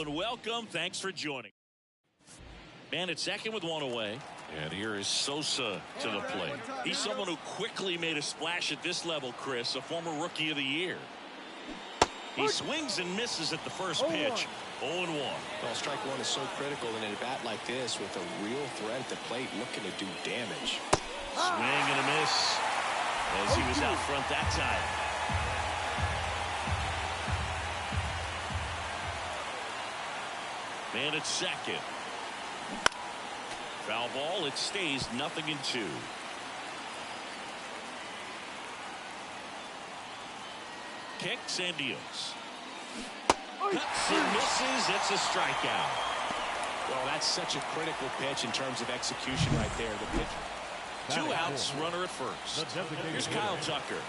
and welcome. Thanks for joining. Man at second with one away. And here is Sosa to the plate. He's someone who quickly made a splash at this level, Chris, a former Rookie of the Year. He swings and misses at the first pitch. 0-1. Well, strike one is so critical in a bat like this with a real threat at the plate looking to do damage. Swing and a miss as he was out front that time. Man at second. Foul ball. It stays 0-2. Kicks and deals. Cuts and misses. It's a strikeout. Well, that's such a critical pitch in terms of execution right there. The pitch. 2 outs, runner at first. Here's Kyle Tucker.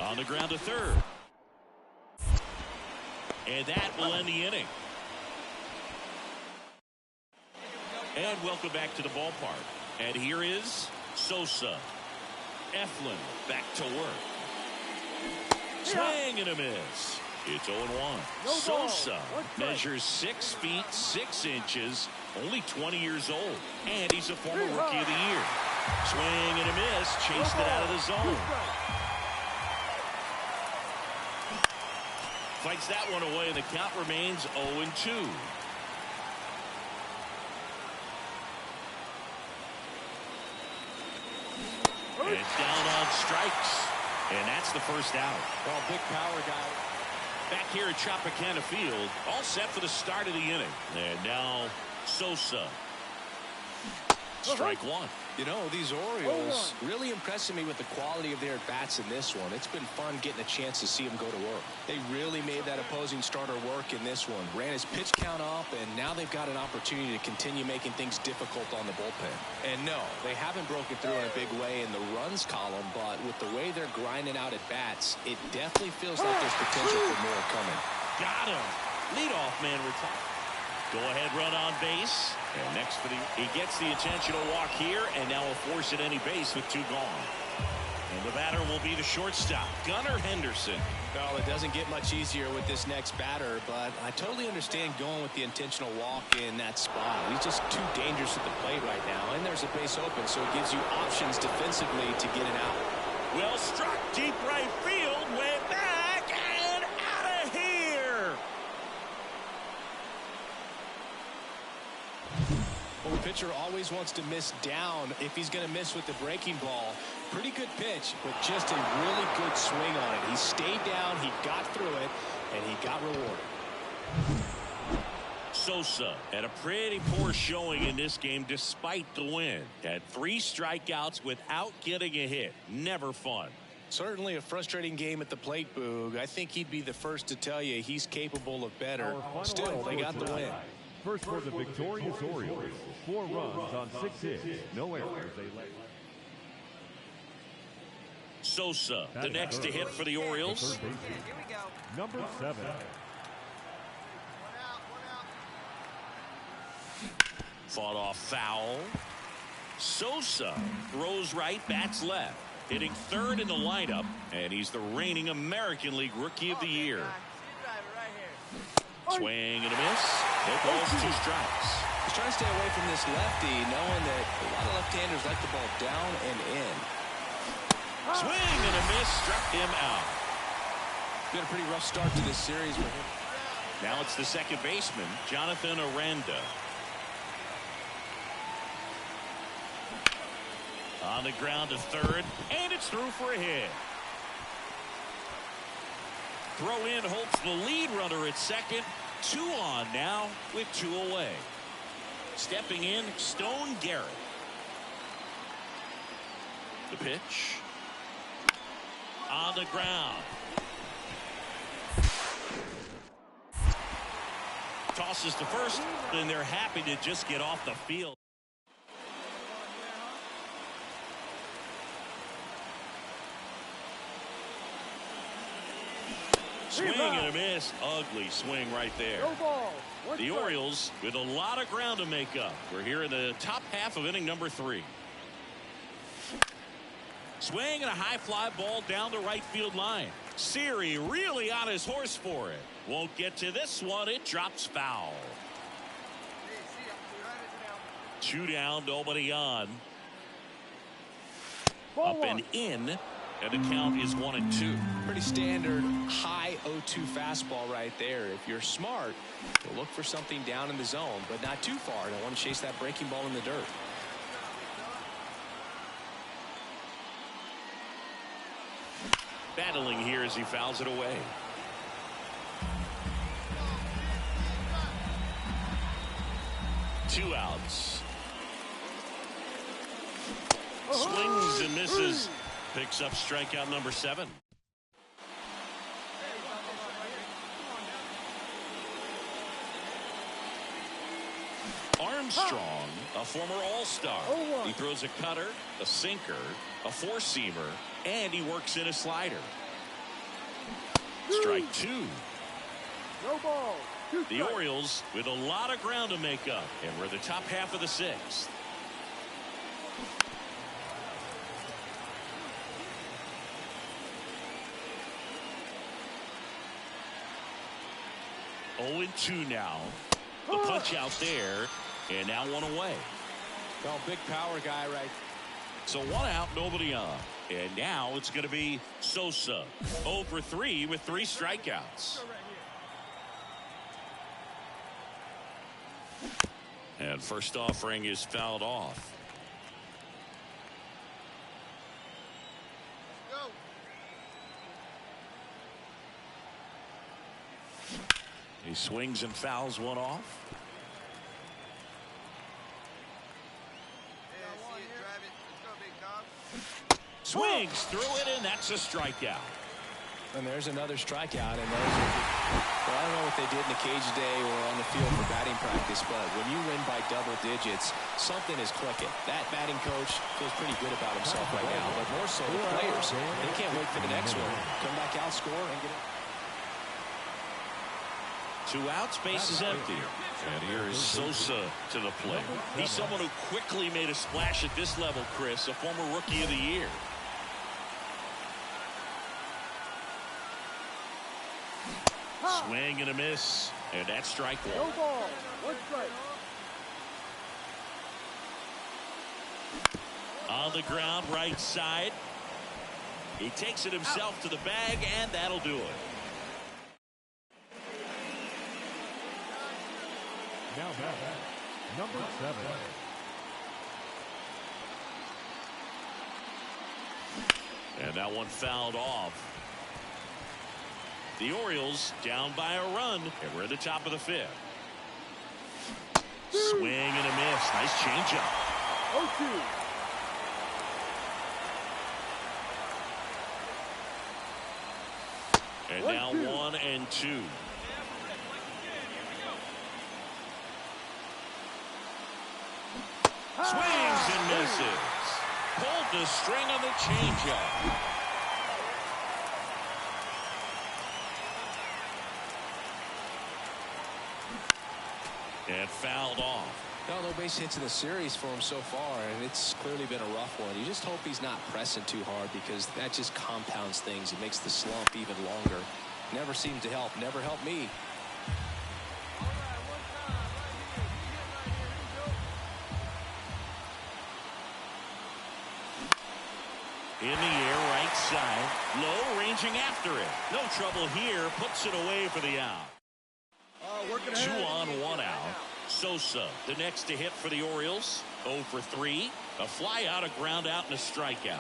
On the ground to third. And that will end the inning. And welcome back to the ballpark. And here is Sosa. Eflin back to work. Swing and a miss. It's 0-1. Sosa measures 6 feet 6 inches, only 20 years old, and he's a former Rookie of the Year. Swing and a miss, chased it out of the zone. Fights that one away, and the count remains 0-2. And it's down on strikes, and that's the first out. Well, big power guy. Back here at Tropicana Field, all set for the start of the inning. And now Sosa. Strike one. You know, these Orioles really impressing me with the quality of their at-bats in this one. It's been fun getting a chance to see them go to work. They really made that opposing starter work in this one. Ran his pitch count up, and now they've got an opportunity to continue making things difficult on the bullpen. And no, they haven't broken through in a big way in the runs column, but with the way they're grinding out at-bats, it definitely feels like there's potential for more coming. Got him. Leadoff man retired. Go ahead run on base. And next for he gets the intentional walk here, and now will force at any base with 2 gone. And the batter will be the shortstop, Gunnar Henderson. Well, it doesn't get much easier with this next batter, but I totally understand going with the intentional walk in that spot. He's just too dangerous at the plate right now, and there's a base open, so it gives you options defensively to get it out. Well struck, deep right field, way back, and out of here. Well, the pitcher always wants to miss down if he's going to miss with the breaking ball. Pretty good pitch, but just a really good swing on it. He stayed down, he got through it, and he got rewarded. Sosa had a pretty poor showing in this game despite the win. Had 3 strikeouts without getting a hit. Never fun. Certainly a frustrating game at the plate, Boog. I think he'd be the first to tell you he's capable of better. Still, they got the win. First for the victorious Orioles, 4 runs on 6 hits, no errors. Sosa, the next to hit for the Orioles. Here we go. Number 7. Fought off foul. Sosa throws right, bats left. Hitting 3rd in the lineup, and he's the reigning American League Rookie of the Year. Swing and a miss. No balls, 2 strikes. He's trying to stay away from this lefty, knowing that a lot of left-handers like the ball down and in. Swing and a miss, struck him out. Been a pretty rough start to this series with him. Now it's the second baseman, Jonathan Aranda. On the ground to 3rd, and it's through for a hit. Throw in Holt's the lead runner at second. 2 on now with 2 away. Stepping in, Stone Garrett. The pitch. On the ground. Tosses to first, and they're happy to just get off the field. Swing and a miss. Ugly swing right there. The Orioles with a lot of ground to make up. We're here in the top half of inning number 3. Swing and a high fly ball down the right field line. Siri really on his horse for it. Won't get to this one. It drops foul. 2 down, nobody on. Up and in, and the count is 1-2. Pretty standard high 0-2 fastball right there. If you're smart, you'll look for something down in the zone, but not too far. Don't want to chase that breaking ball in the dirt. Battling here as he fouls it away. Two outs. Swings and misses. Picks up strikeout number 7. Armstrong, a former All-Star. He throws a cutter, a sinker, a four-seamer, and he works in a slider. Strike 2. No ball. The Orioles with a lot of ground to make up, and we're the top half of the 6th. Oh, 2 now. The punch out there, and now 1 away. Well, big power guy, right? So 1 out, nobody on. And now it's going to be Sosa. 0 for 3 with 3 strikeouts. And first offering is fouled off. He swings and fouls 1 off. Swings through it, and that's a strikeout. And there's another strikeout, and those are, well, I don't know what they did in the cage today or on the field for batting practice, but when you win by double digits, something is clicking. That batting coach feels pretty good about himself right now, but more so the players. They can't wait for the next one. Come back out, score, and get it. 2 outs, base is empty. And here is Sosa to the plate. He's someone who quickly made a splash at this level, Chris, a former Rookie of the Year. Swing and a miss, and that's strike 1. No ball. 1 strike. On the ground, right side. He takes it himself to the bag, and that'll do it. Now back, number 7. And that one fouled off. The Orioles down by a run, and we're at the top of the 5th. Swing and a miss. Nice changeup. 0-2. And now 1-2. Swings and misses. Pulled the string on the changeup. And fouled off. No base hits in the series for him so far, and it's clearly been a rough one. You just hope he's not pressing too hard, because that just compounds things. It makes the slump even longer. Never seems to help. Never helped me. In the air, right side. Low, ranging after it. No trouble here. Puts it away for the out. 2 on, 1 out. Sosa, the next to hit for the Orioles. 0 for 3. A fly out, a ground out, and a strikeout.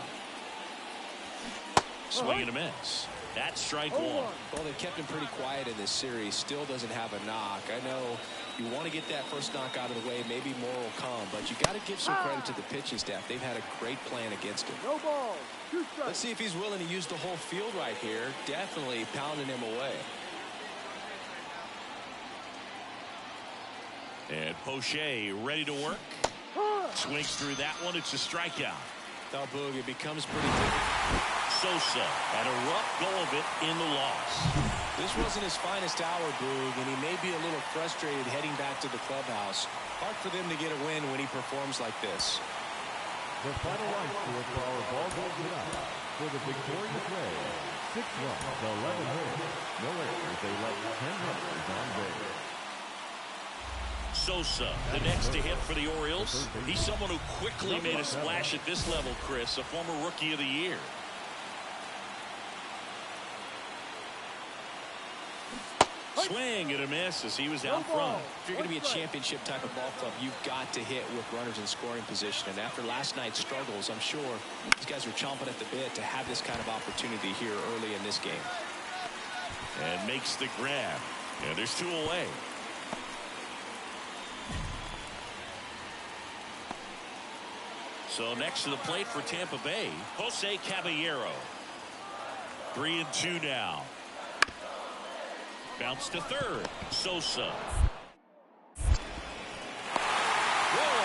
Swing and a miss. That's strike 1. Well, they've kept him pretty quiet in this series. Still doesn't have a knock. I know you want to get that first knock out of the way. Maybe more will come, but you got to give some credit to the pitching staff. They've had a great plan against him. No ball. 2 strikes. Let's see if he's willing to use the whole field right here. Definitely pounding him away. And Poche ready to work. Swings through that one. It's a strikeout. Now, Boog, it becomes pretty difficult. Sosa had a rough go of it in the loss. This wasn't his finest hour, Boog, and he may be a little frustrated heading back to the clubhouse. Hard for them to get a win when he performs like this. The final line score for our ball game tonight. For the victorious Rays, 6 runs, 11 hits. No errors. They left 10 runners on base. Sosa, the next to hit for the Orioles. He's someone who quickly made a splash at this level, Chris, a former Rookie of the Year. Swing and a miss as he was out front. If you're going to be a championship type of ball club, you've got to hit with runners in scoring position. And after last night's struggles, I'm sure these guys were chomping at the bit to have this kind of opportunity here early in this game. And makes the grab. And there's 2 away. So next to the plate for Tampa Bay, Jose Caballero. 3-2 now. Bounce to third. Sosa. Roll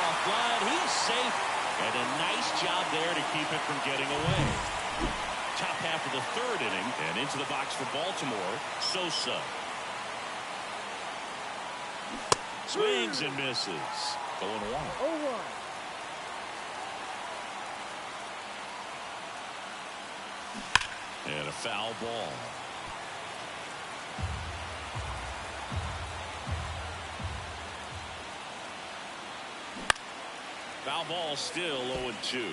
off line. He's safe. And a nice job there to keep it from getting away. Top half of the 3rd inning and into the box for Baltimore. Sosa. Swings and misses. Going 1. 0-1. And a foul ball. Foul ball still 0-2.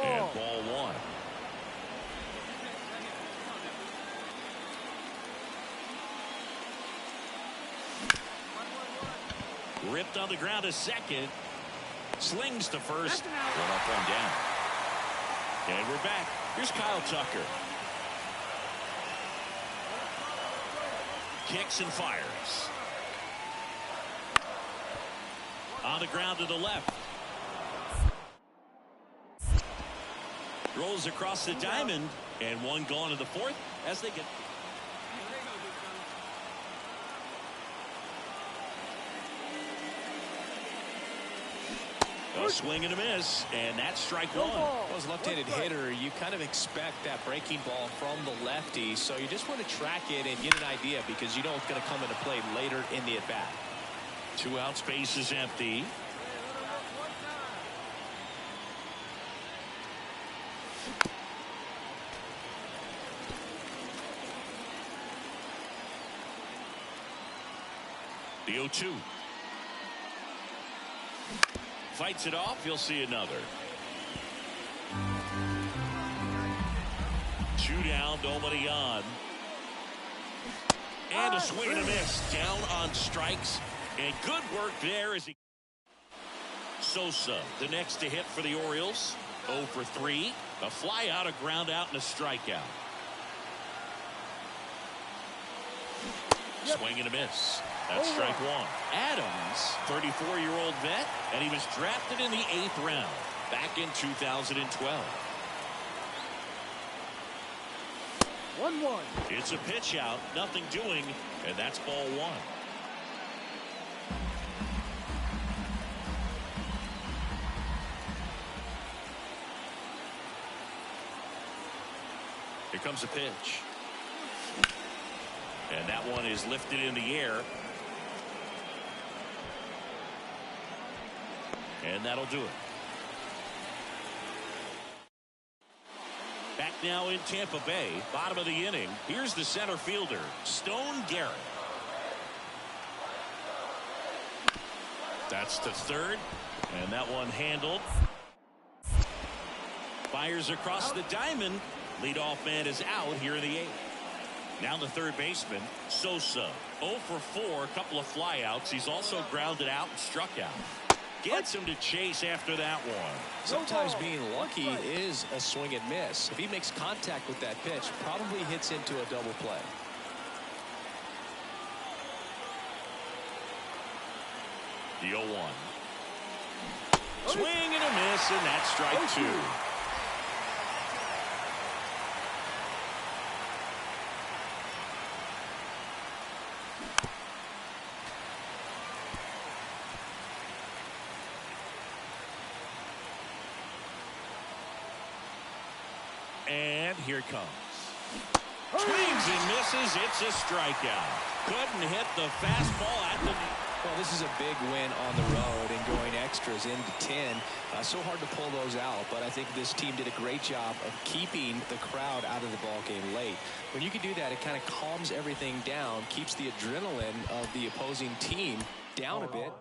And ball 1. Ripped on the ground to second. Slings to first. 1 up, 1 down. And we're back. Here's Kyle Tucker. Kicks and fires. On the ground to the left. Rolls across the diamond. And 1 gone in the 4th as they get. A swing and a miss, and that's strike 1. Well, as a left-handed hitter, you kind of expect that breaking ball from the lefty, so you just want to track it and get an idea because you know it's going to come into play later in the at-bat. 2 out, space is empty. The 0-2. Fights it off. You'll see another. 2 down, nobody on. And a swing and a miss. Down on strikes. And good work there as he. Sosa, the next to hit for the Orioles. 0 for 3. A fly out, a ground out, and a strikeout. Swing and a miss. That's strike 1. Adams, 34-year-old vet, and he was drafted in the 8th round back in 2012. 1-1. It's a pitch out, nothing doing, and that's ball 1. Here comes a pitch. And that one is lifted in the air. And that'll do it. Back now in Tampa Bay, bottom of the inning. Here's the center fielder, Stone Garrett. That's to third. And that one handled. Fires across the diamond. Leadoff man is out here in the 8th. Now the third baseman, Sosa. 0 for 4, a couple of flyouts. He's also grounded out and struck out. Gets him to chase after that one. Sometimes being lucky is a swing and miss. If he makes contact with that pitch, probably hits into a double play. The 0-1. Swing and a miss, and that's strike 2. And here it comes. Swings and misses. It's a strikeout. Couldn't hit the fastball at the knee. Well, this is a big win on the road and going extras into 10. So hard to pull those out, but I think this team did a great job of keeping the crowd out of the ball game late. When you can do that, it kind of calms everything down, keeps the adrenaline of the opposing team down a bit.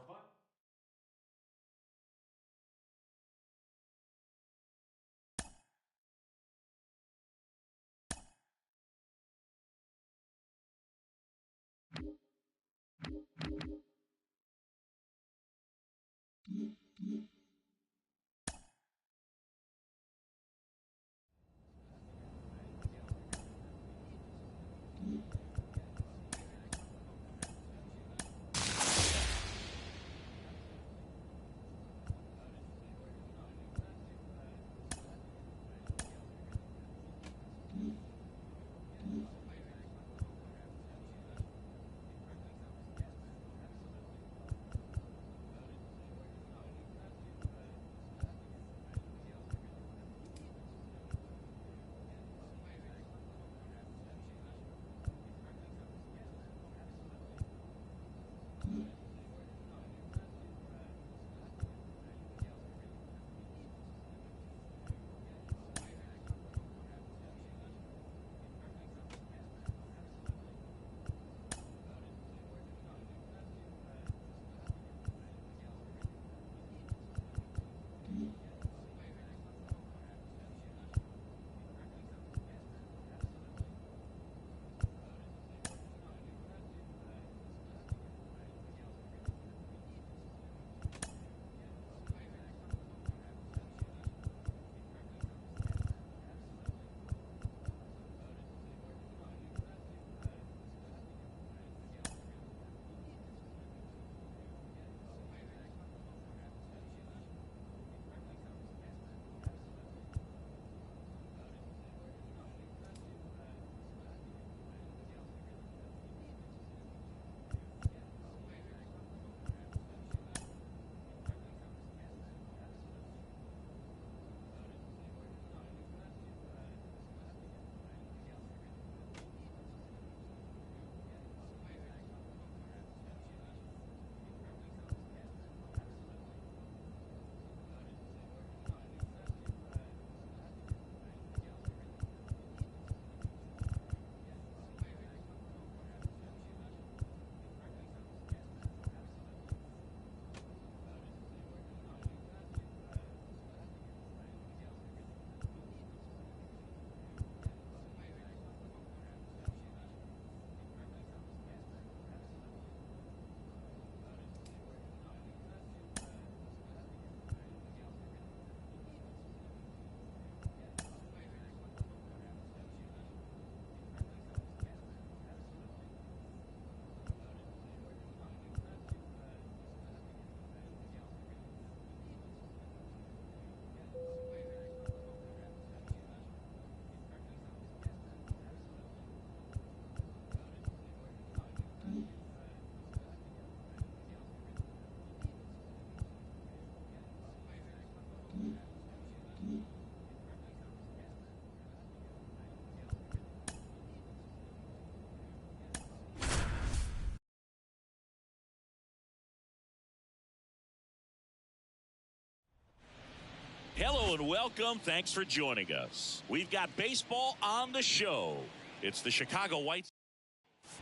Hello and welcome. Thanks for joining us. We've got baseball on the show. It's the Chicago White Sox.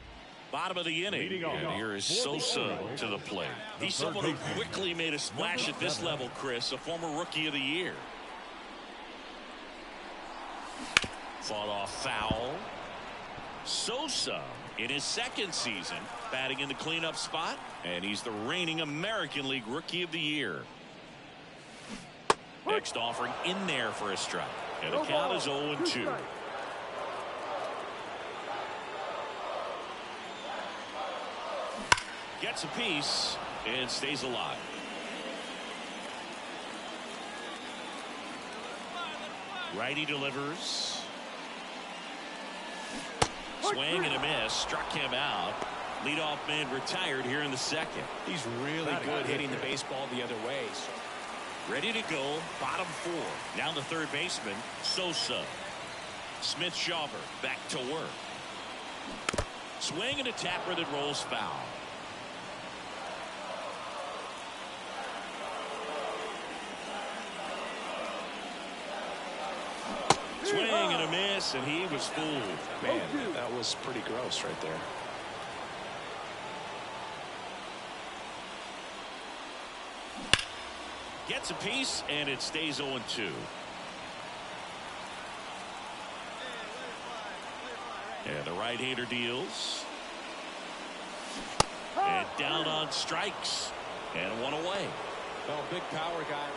Bottom of the inning, and here is Sosa to the plate. He's someone who quickly made a splash at this level, Chris, a former Rookie of the Year. Fought off foul. Sosa in his second season batting in the cleanup spot, and he's the reigning American League Rookie of the Year. Next offering in there for a strike, and the count is 0-2. Gets a piece and stays alive. Righty delivers. Swing and a miss. Struck him out. Leadoff man retired here in the second. He's really good hitting the baseball the other way. Ready to go. Bottom four. Down the third baseman, Sosa. Smith-Shawver back to work. Swing and a tapper that rolls foul. miss, and he was fooled. Man, that was pretty gross right there. Gets a piece, and it stays 0-2. And the right-hander deals. And down on strikes. And one away. Oh, big power guy.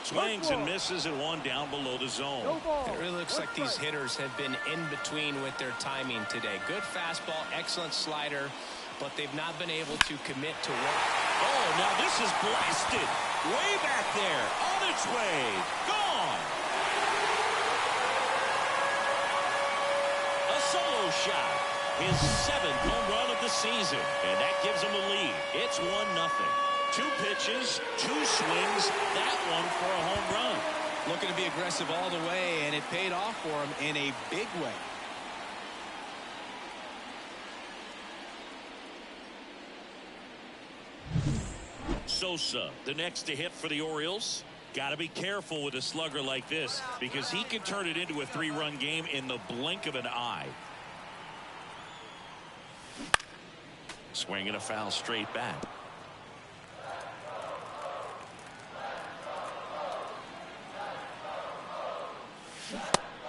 Swings and misses and one down below the zone. It really looks like these hitters have been in between with their timing today. Good fastball, excellent slider, but they've not been able to commit to work. Oh, now this is blasted. Way back there. On its way. Gone. A solo shot. His 7th home run of the season. And that gives him a lead. It's 1-0. 2 pitches, 2 swings, that one for a home run. Looking to be aggressive all the way, and it paid off for him in a big way. Sosa, the next to hit for the Orioles. Got to be careful with a slugger like this because he can turn it into a 3-run game in the blink of an eye. Swinging a foul straight back.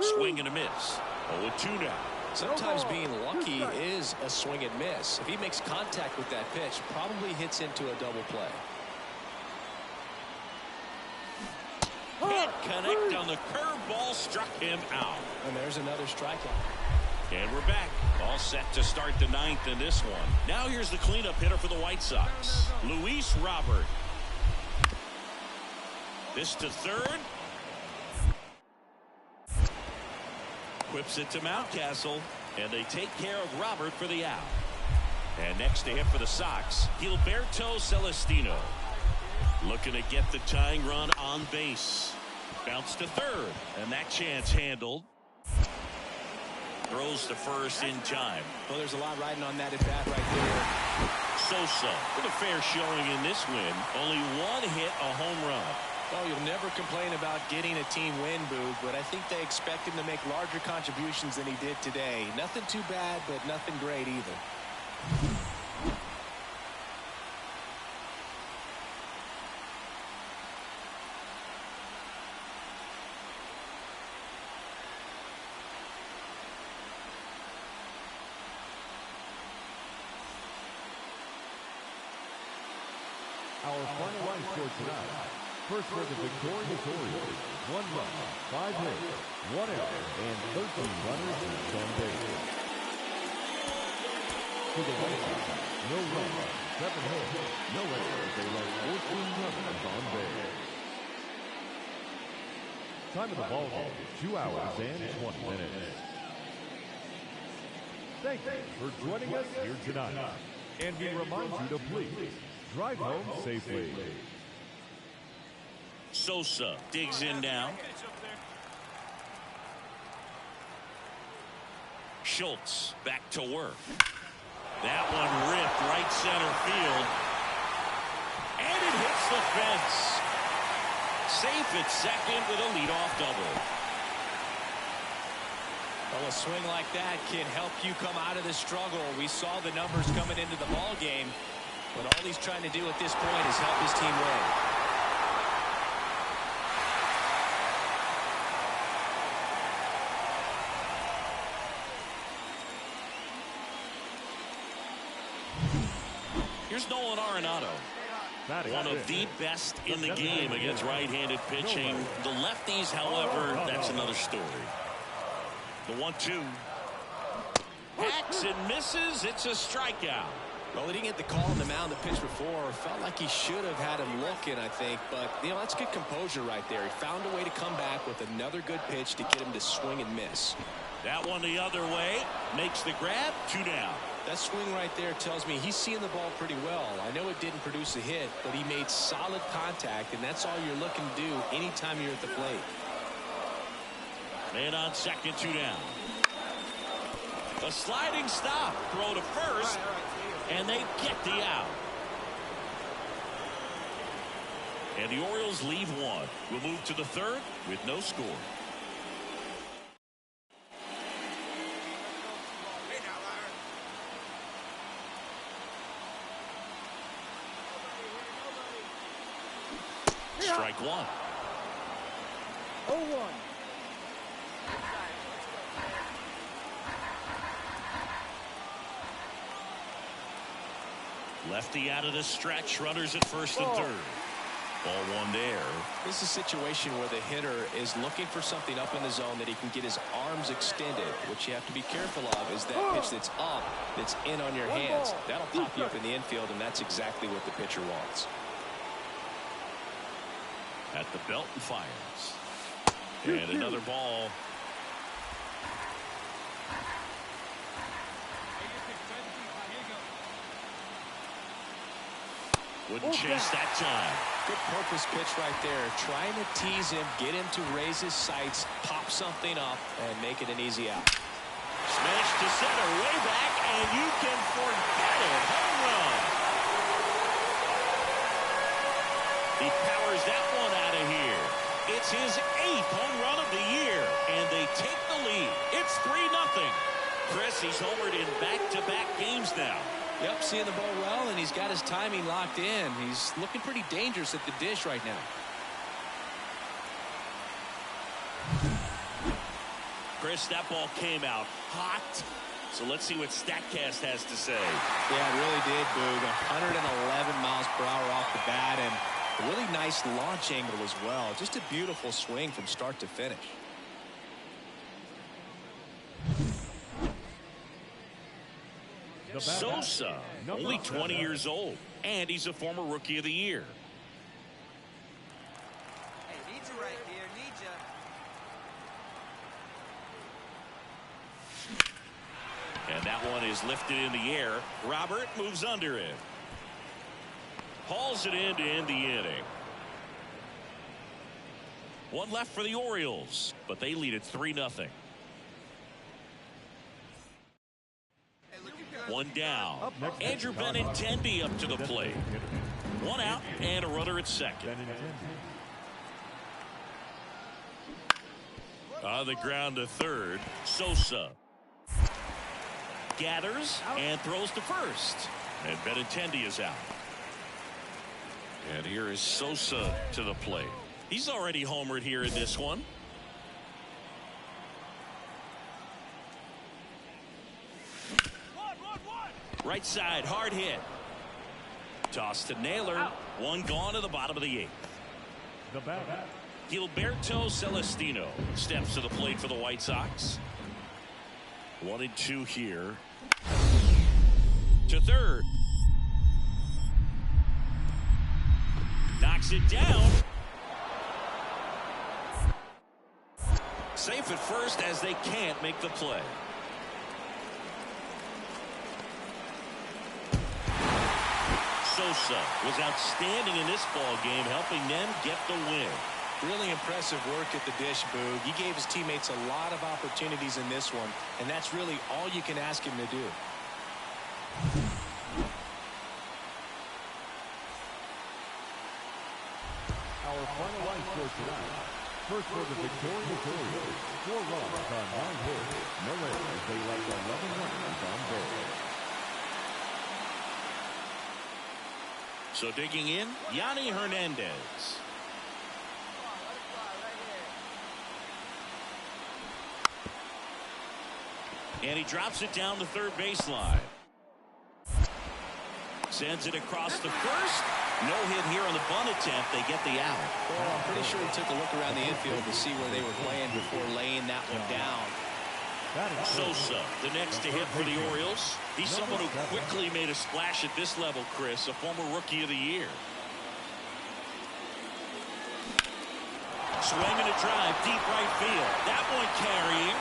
Swing and a miss. 0-2 now. Sometimes being lucky is a swing and miss. If he makes contact with that pitch, probably hits into a double play. Can't connect on the curveball, struck him out. And there's another strikeout. And we're back. All set to start the 9th in this one. Now here's the cleanup hitter for the White Sox. Luis Robert. This to third. Whips it to Mountcastle, and they take care of Robert for the out. And next to hit for the Sox, Gilberto Celestino. Looking to get the tying run on base. Bounce to third, and that chance handled. Throws to first in time. Well, there's a lot riding on that at bat right there. Sosa with a fair showing in this win. Only 1 hit, a home run. Well, you'll never complain about getting a team win, Boog, but I think they expect him to make larger contributions than he did today. Nothing too bad, but nothing great either. Our final line score tonight. First for the victorious Orioles, 1 run, 5 hits, 1 error, and 13 runners on base. For the White Sox, no runs, 7 hits, no errors, they left 14 runners on base. Time of the ball game, 2 hours and 20 minutes. Thank you for joining us here tonight. And we remind you to please drive home safely. Sosa digs in now. Schultz back to work. That one ripped right center field. And it hits the fence. Safe at second with a leadoff double. Well, a swing like that can help you come out of the struggle. We saw the numbers coming into the ball game, but all he's trying to do at this point is help his team win. Here's Nolan Arenado. One of the best in the game against right-handed pitching. The lefties, however, that's another story. The 1-2. Hacks and misses. It's a strikeout. Well, he didn't get the call on the mound the pitch before. Felt like he should have had him looking, I think. But, you know, that's good composure right there. He found a way to come back with another good pitch to get him to swing and miss. That one the other way. Makes the grab. 2 down. That swing right there tells me he's seeing the ball pretty well. I know it didn't produce a hit, but he made solid contact, and that's all you're looking to do anytime you're at the plate. Man on second, 2 down. A sliding stop. Throw to first, and they get the out. And the Orioles leave one. We'll move to the third with no score. Strike one. 0-1. Lefty out of the stretch. Runners at first and third. Ball one there. This is a situation where the hitter is looking for something up in the zone that he can get his arms extended. What you have to be careful of is that pitch that's up, that's in on your hands. That'll pop you up in the infield, and that's exactly what the pitcher wants. At the belt and fires. And another ball. Wouldn't chase that time. Good purpose pitch right there. Trying to tease him, get him to raise his sights, pop something up, and make it an easy out. Smash to center, way back, and you can forget it. Home run. He powers that one out of here. It's his 8th home run of the year, and they take the lead. It's 3-0. Chris, he's homered in back-to-back games now. Yep, seeing the ball well, and he's got his timing locked in. He's looking pretty dangerous at the dish right now. Chris, that ball came out hot. So let's see what StatCast has to say. Yeah, it really did, Boog. 111 miles per hour off the bat, and a really nice launch angle as well. Just a beautiful swing from start to finish. Sosa, only 20 years old, and he's a former Rookie of the Year. Hey, need you right here, need you. And that one is lifted in the air. Robert moves under it. Hauls it in to end the inning. One left for the Orioles, but they lead it 3-0. One down. Andrew Benintendi up to the plate. One out and a runner at second. On the ground to third. Sosa gathers and throws to first. And Benintendi is out. And here is Sosa to the plate. He's already homered here in this one. Right side, hard hit. Toss to Naylor. One gone to the bottom of the 8th. The batter, Gilberto Celestino steps to the plate for the White Sox. 1-2 here. To third. Knocks it down. Safe at first as they can't make the play. Sosa was outstanding in this ball game, helping them get the win. Really impressive work at the dish, Boog. He gave his teammates a lot of opportunities in this one, and that's really all you can ask him to do. our final line score tonight. First for the victorious Orioles, 4 runs on 9 hits. No errors. They left 11 runs on base. So digging in, Yanni Hernandez. And he drops it down the third baseline. Sends it across the first. No hit here on the bunt attempt. They get the out. Well, I'm pretty sure he took a look around the infield to see where they were playing before laying that one down. Sosa, the next to hit for the Orioles. He's someone who quickly made a splash at this level, Chris, a former Rookie of the Year. Swinging a drive, deep right field. That one carrying.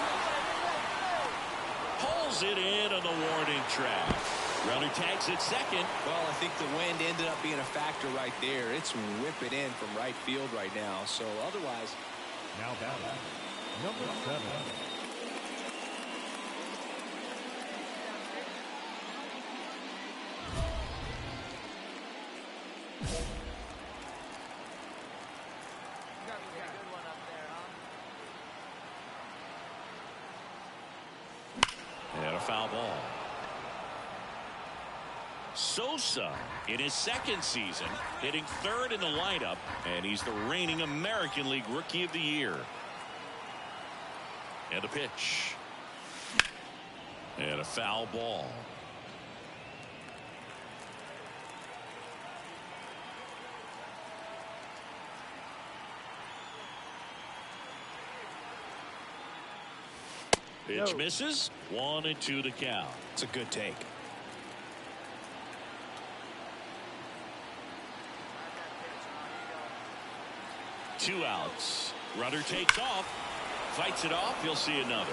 Pulls it in on the warning track. Runner tags at second. Well, I think the wind ended up being a factor right there. It's whipping in from right field right now. So otherwise. Now batting, number 7. foul ball. Sosa in his second season hitting third in the lineup, and he's the reigning American League Rookie of the Year. And a pitch. And a foul ball. Pitch misses. 1-2 to count. It's a good take. Two outs. Runner takes off. Fights it off. He'll see another.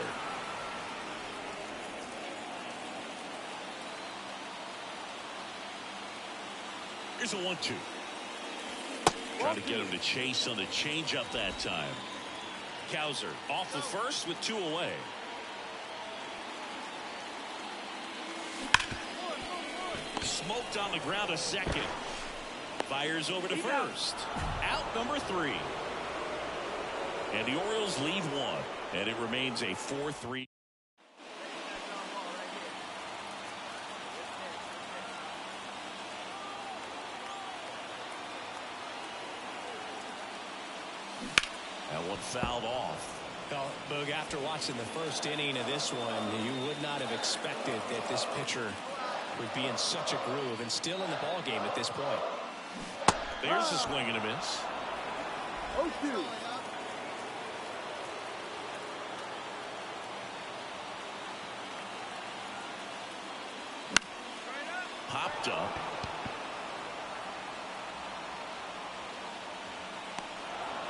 Here's a 1-2. Trying to get him to chase on the changeup that time. Cowser off the first with 2 away. Smoked on the ground a second. Fires over to first. Out number 3. And the Orioles leave 1. And it remains a 4-3. That one fouled off. Well, Boog, after watching the first inning of this one, you would not have expected that this pitcher would be in such a groove and still in the ball game at this point. There's a swing and a miss. 0-2. Popped up.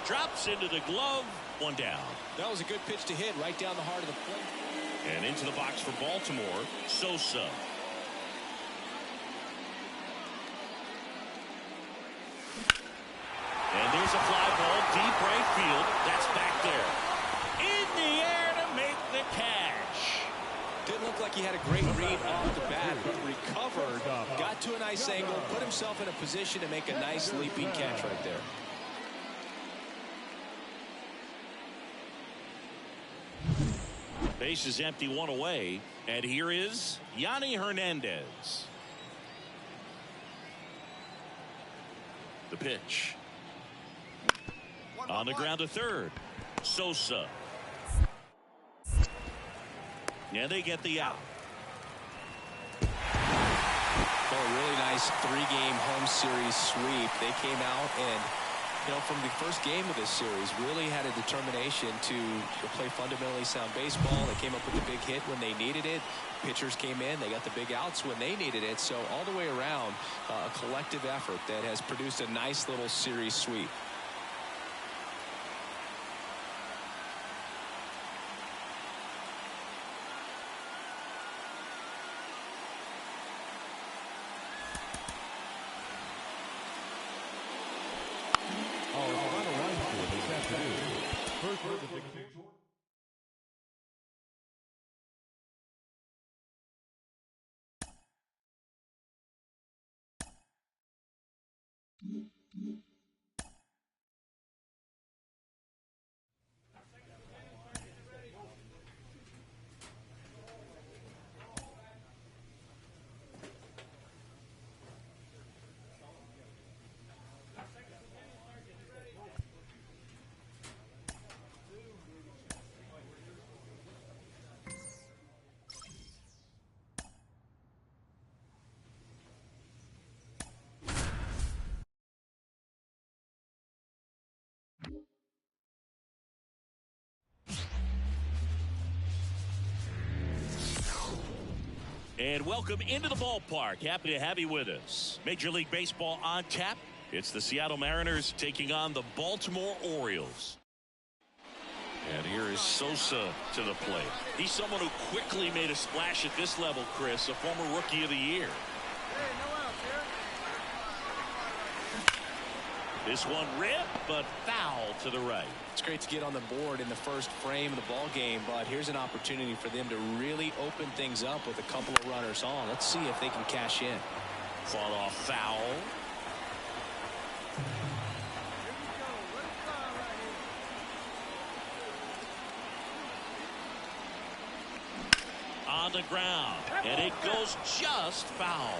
Drops into the glove. 1 down. That was a good pitch to hit right down the heart of the plate. And into the box for Baltimore, Sosa. And there's a fly ball deep right field. That's back there. In the air to make the catch. Didn't look like he had a great read off the bat, but recovered, got to a nice angle, put himself in a position to make a nice leaping catch right there. Base is empty, 1 away. And here is Yanni Hernandez. The pitch. On the ground to third. Sosa. And they get the out. Oh, a really nice 3-game home series sweep. They came out and, you know, from the first game of this series, really had a determination to play fundamentally sound baseball. They came up with a big hit when they needed it. Pitchers came in. They got the big outs when they needed it. So all the way around, a collective effort that has produced a nice little series sweep. And welcome into the ballpark. Happy to have you with us. Major League Baseball on tap. It's the Seattle Mariners taking on the Baltimore Orioles. And here is Sosa to the plate. He's someone who quickly made a splash at this level, Chris, a former Rookie of the Year. This one ripped, but foul to the right. It's great to get on the board in the first frame of the ball game, but here's an opportunity for them to really open things up with a couple of runners on. Let's see if they can cash in. Fought off foul. On on the ground, and it goes just foul.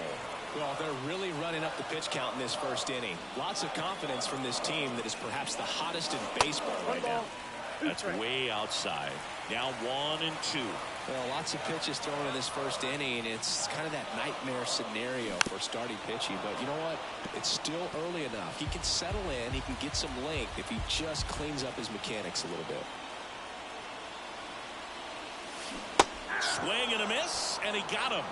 Well, they're really running up the pitch count in this first inning. Lots of confidence from this team that is perhaps the hottest in baseball right now. That's way outside. Now 1-2. Well, lots of pitches thrown in this first inning. It's kind of that nightmare scenario for starting pitching. But you know what? It's still early enough. He can settle in. He can get some length if he just cleans up his mechanics a little bit. Swing and a miss, and he got him.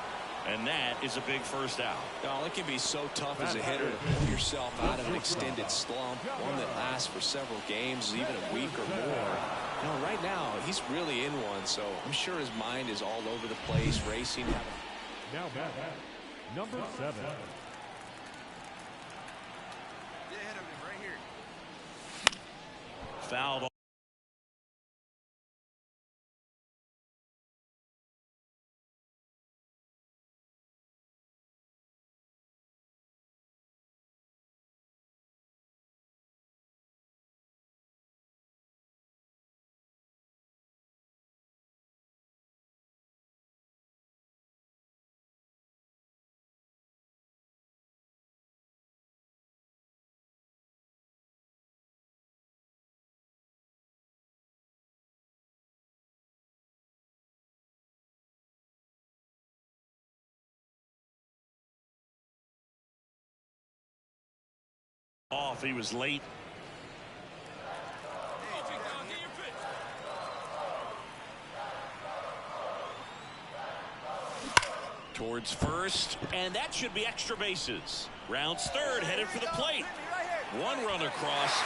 And that is a big first out. Well, it can be so tough as a hitter to pull yourself out of an extended slump, one that lasts for several games, even a week or more. You know, right now, he's really in one, so I'm sure his mind is all over the place, racing. Now back, number 7. Get ahead of him right here. Fouled. Off. He was late. Towards first, and that should be extra bases. Rounds third, headed for the plate. One run across.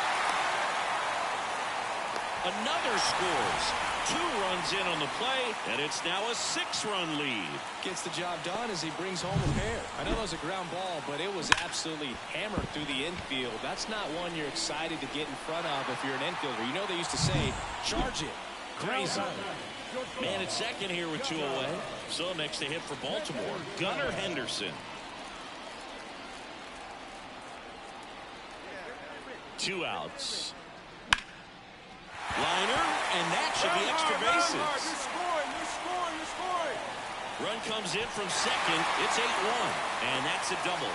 Another scores. 2 runs in on the play, and it's now a 6-run lead. Gets the job done as he brings home a pair. I know that was a ground ball, but it was absolutely hammered through the infield. That's not one you're excited to get in front of if you're an infielder. You know they used to say, charge it. Crazy. Man at second here with 2 away. So next to hit for Baltimore, Gunnar Henderson. 2 outs. Liner, and that should be extra bases. You're scoring. Run comes in from second. It's 8-1, and that's a double.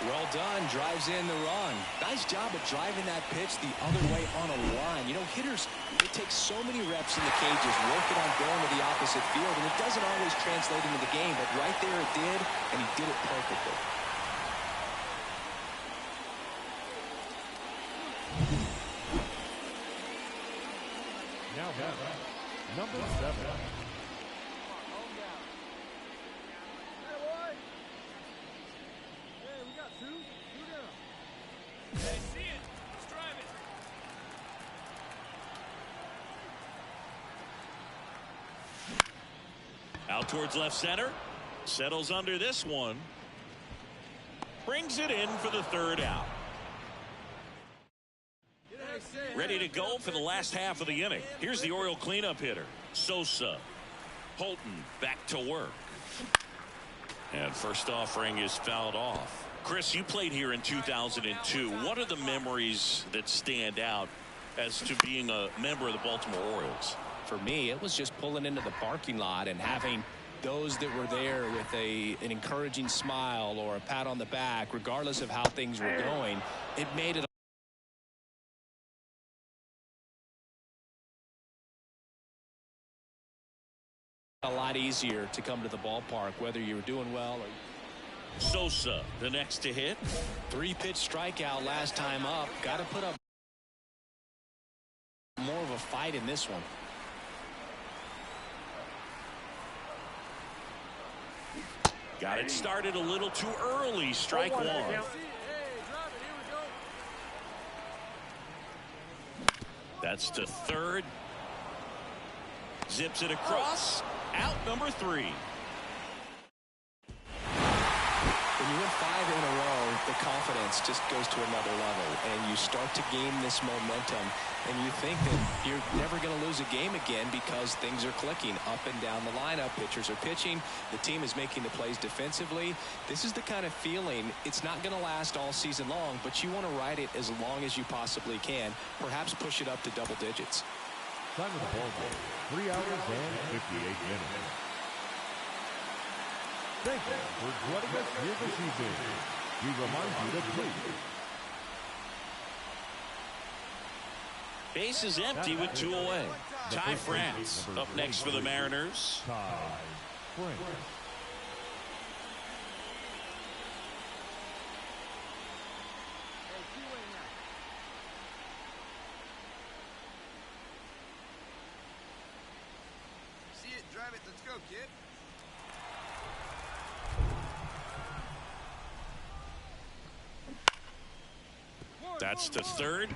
Well done. Drives in the run. Nice job of driving that pitch the other way on a line. You know, hitters, it takes so many reps in the cages working on going to the opposite field, and it doesn't always translate into the game, but right there it did, and he did it perfectly. Now back, number 7. Out towards left center. Settles under this one. Brings it in for the 3rd out. Ready to go for the last half of the inning. Here's the Oriole cleanup hitter, Sosa. Holton back to work. And first offering is fouled off. Chris, you played here in 2002. What are the memories that stand out as to being a member of the Baltimore Orioles? For me, it was just pulling into the parking lot and having those that were there with an encouraging smile or a pat on the back, regardless of how things were going. It made it a lot easier to come to the ballpark, whether you were doing well or. Sosa, the next to hit. 3-pitch strikeout last time up. Got to put up more of a fight in this one. Got it started a little too early. Strike 1. That's to third. Zips it across. Out number 3. When you win 5 in a row, the confidence just goes to another level, and you start to gain this momentum, and you think that you're never going to lose a game again because things are clicking up and down the lineup. Pitchers are pitching. The team is making the plays defensively. This is the kind of feeling, it's not going to last all season long, but you want to ride it as long as you possibly can, perhaps push it up to double digits. Time of the ball game, 3 hours and 58 minutes. Thank you for joining us here this evening. We remind you to please. Base is empty with 2 away. Ty France up next for the Mariners. Ty France. See it, drive it, let's go, kid. That's to third.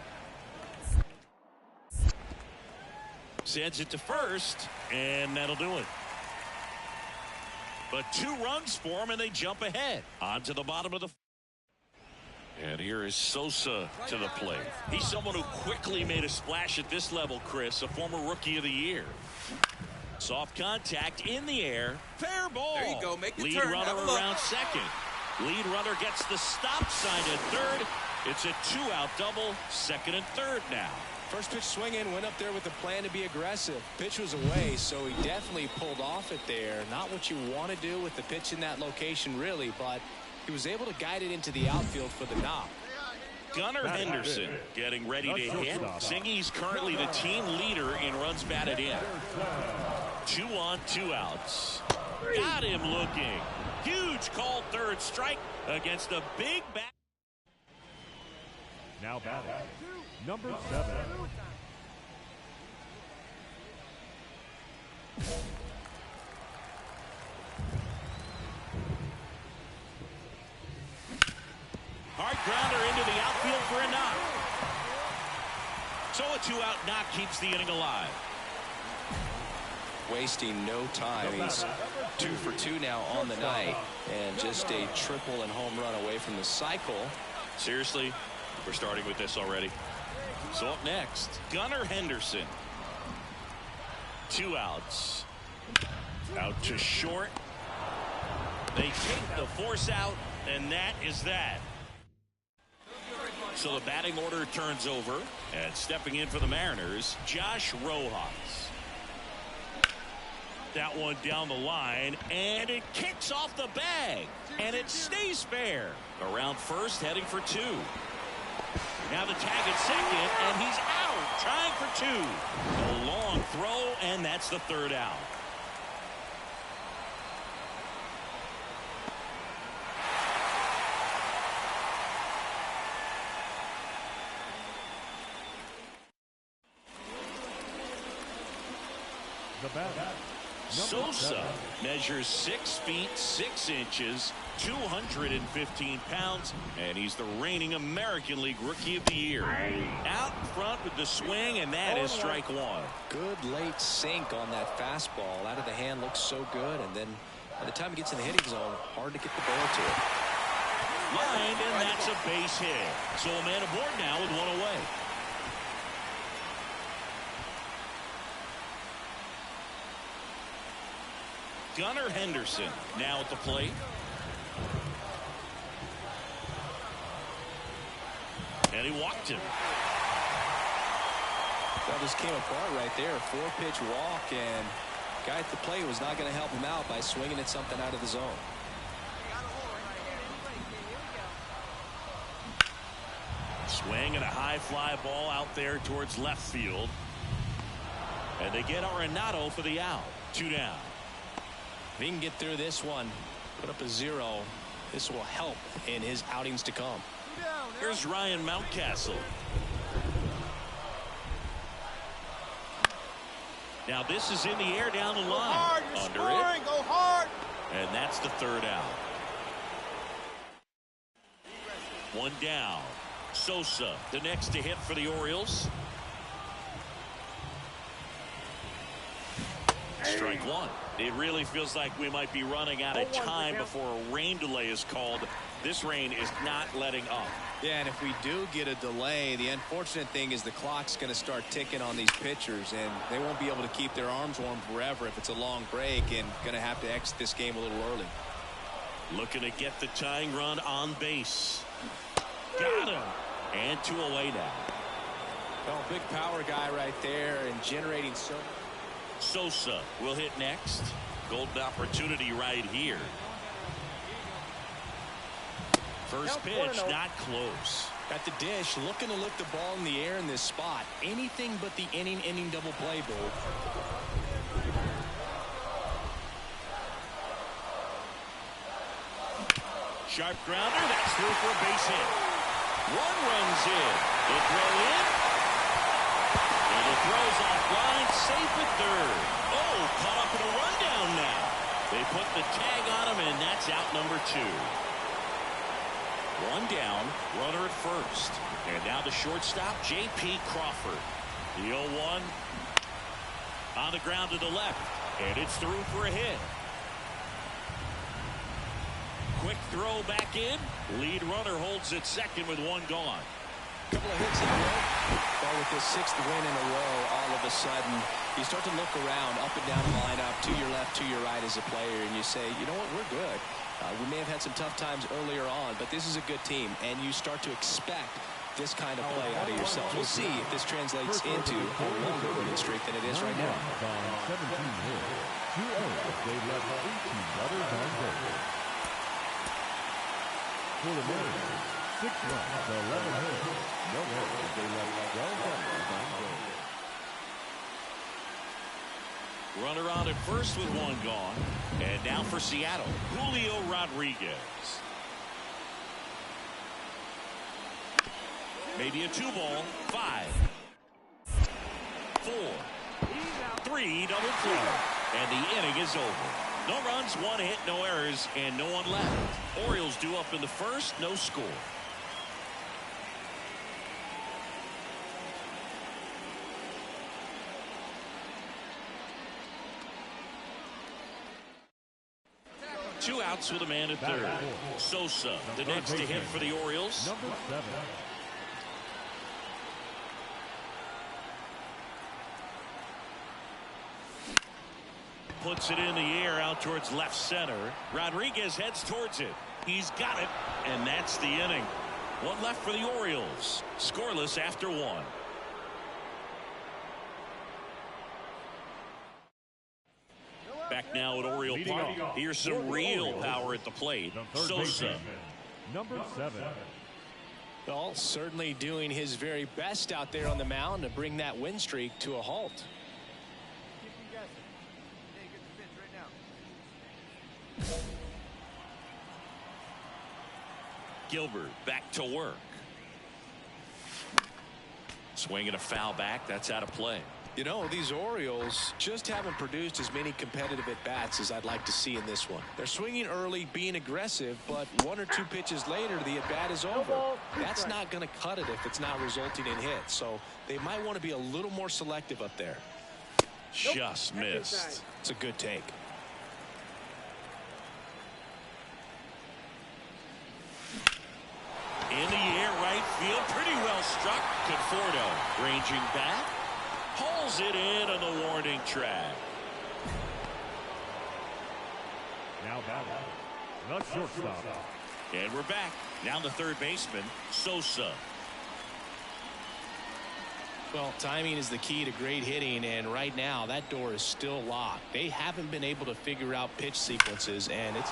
Sends it to first, and that'll do it. But 2 runs for him, and they jump ahead. On to the bottom of the... And here is Sosa to the plate. He's someone who quickly made a splash at this level, Chris, a former Rookie of the Year. Soft contact in the air. Fair ball. There you go, make the Lead turn. runner around second. Lead runner gets the stop sign at third. It's a 2-out double, second and third now. First pitch swinging, went up there with the plan to be aggressive. Pitch was away, so he definitely pulled off it there. Not what you want to do with the pitch in that location, really, but he was able to guide it into the outfield for the knock. Gunnar Henderson getting ready to hit. Singy's currently the team leader in runs batted in. 2 on, 2 outs. Got him looking. Huge called third strike against a big bat. Now batting, number 7. Hard grounder into the outfield for a knock. So a 2-out knock keeps the inning alive. Wasting no time. He's 2 for 2 now on the night, and just a triple and home run away from the cycle. Seriously, we're starting with this already. So up next, Gunnar Henderson. 2 outs. Out to short. They take the force out, and that is that. So the batting order turns over, and stepping in for the Mariners, Josh Rojas. That one down the line, and it kicks off the bag, and it stays fair. Around first, heading for 2. Now the tag at second, and he's out, trying for 2. A long throw, and that's the 3rd out. The batter, Sosa measures 6 feet 6 inches, 215 pounds, and he's the reigning American League Rookie of the Year. Out front with the swing, and that is strike 1. Good late sink on that fastball. Out of the hand, looks so good, and then by the time he gets in the hitting zone, hard to get the ball to it. Lined, and that's a base hit. So a man aboard now with 1 away. Gunnar Henderson now at the plate. And he walked him. Well, this came apart right there. 4-pitch walk, and guy at the plate was not going to help him out by swinging at something out of the zone. Swing and a high fly ball out there towards left field. And they get Arenado for the out. 2 down. If he can get through this one, put up a 0, this will help in his outings to come. Here's Ryan Mountcastle. Now this is in the air down the line. Go hard, you're Under scoring, it. go hard. And that's the 3rd out. 1 down. Sosa, the next to hit for the Orioles. Strike 1. It really feels like we might be running out of time before a rain delay is called. This rain is not letting up. Yeah, and if we do get a delay, the unfortunate thing is the clock's going to start ticking on these pitchers, and they won't be able to keep their arms warm forever if it's a long break, and going to have to exit this game a little early. Looking to get the tying run on base. Got him. And 2 away now. Well, big power guy right there and generating so. Sosa will hit next. Golden opportunity right here. First pitch, not close. At the dish, looking to lift the ball in the air in this spot. Anything but the inning double play, Bo. Sharp grounder, that's through for a base hit. One runs in. The throw in. And the throw's offline, safe at third. Oh, caught up in a rundown now. They put the tag on him, and that's out number 2. One down, runner at first. And now the shortstop, J.P. Crawford. The 0-1 on the ground to the left. And it's through for a hit. Quick throw back in. Lead runner holds at second with one gone. Couple of hits in a row. Well, with this 6th win in a row, all of a sudden, you start to look around, up and down the lineup, to your left, to your right as a player, and you say, you know what, we're good. We may have had some tough times earlier on, but this is a good team, and you start to expect this kind of play out of yourself. We'll see if this translates into a longer winning streak than it is right now. 17 hits, 2 errors. They left 18 runners on base. For the Mariners, 6 runs, 11 hits, no errors. They left 12 runners on base. Runner on at first with one gone. And now for Seattle, Julio Rodriguez. Maybe a 2-ball, 5, 4, 3, double play. And the inning is over. No runs, 1 hit, no errors, and no one left. Orioles due up in the first, no score. Two outs with a man at third. Sosa, the next to hit for the Orioles. Number 7. Puts it in the air out towards left center. Rodriguez heads towards it. He's got it, and that's the inning. One left for the Orioles. Scoreless after 1. Back now at Oriole Park. Here's some real power at the plate. Sosa. Number 7. Well, certainly doing his very best out there on the mound to bring that win streak to a halt. Keep him guessing. Hey, get the pitch right now. Gilbert back to work. Swinging a foul back. That's out of play. You know, these Orioles just haven't produced as many competitive at-bats as I'd like to see in this one. They're swinging early, being aggressive, but 1 or 2 pitches later, the at-bat is over. That's not going to cut it if it's not resulting in hits. So they might want to be a little more selective up there. Just missed. It's a good take. In the air, right field. Pretty well struck. Conforto ranging back. Pulls it in on the warning track. Now batting, the shortstop. And we're back. Now the third baseman, Sosa. Well, timing is the key to great hitting, and right now that door is still locked. They haven't been able to figure out pitch sequences, and it's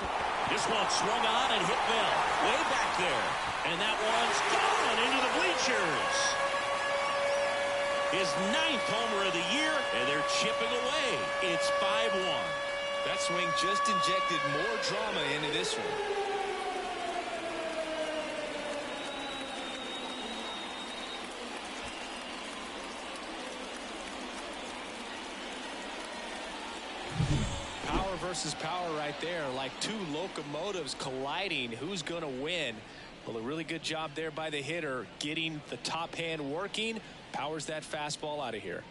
This one swung on and hit well. Way back there. And that one's gone into the bleachers. His 9th homer of the year, and they're chipping away. It's 5-1. that swing just injected more drama into this one. Power versus power right there, like 2 locomotives colliding. Who's going to win? Well, a really good job there by the hitter, getting the top hand working. Powers that fastball out of here.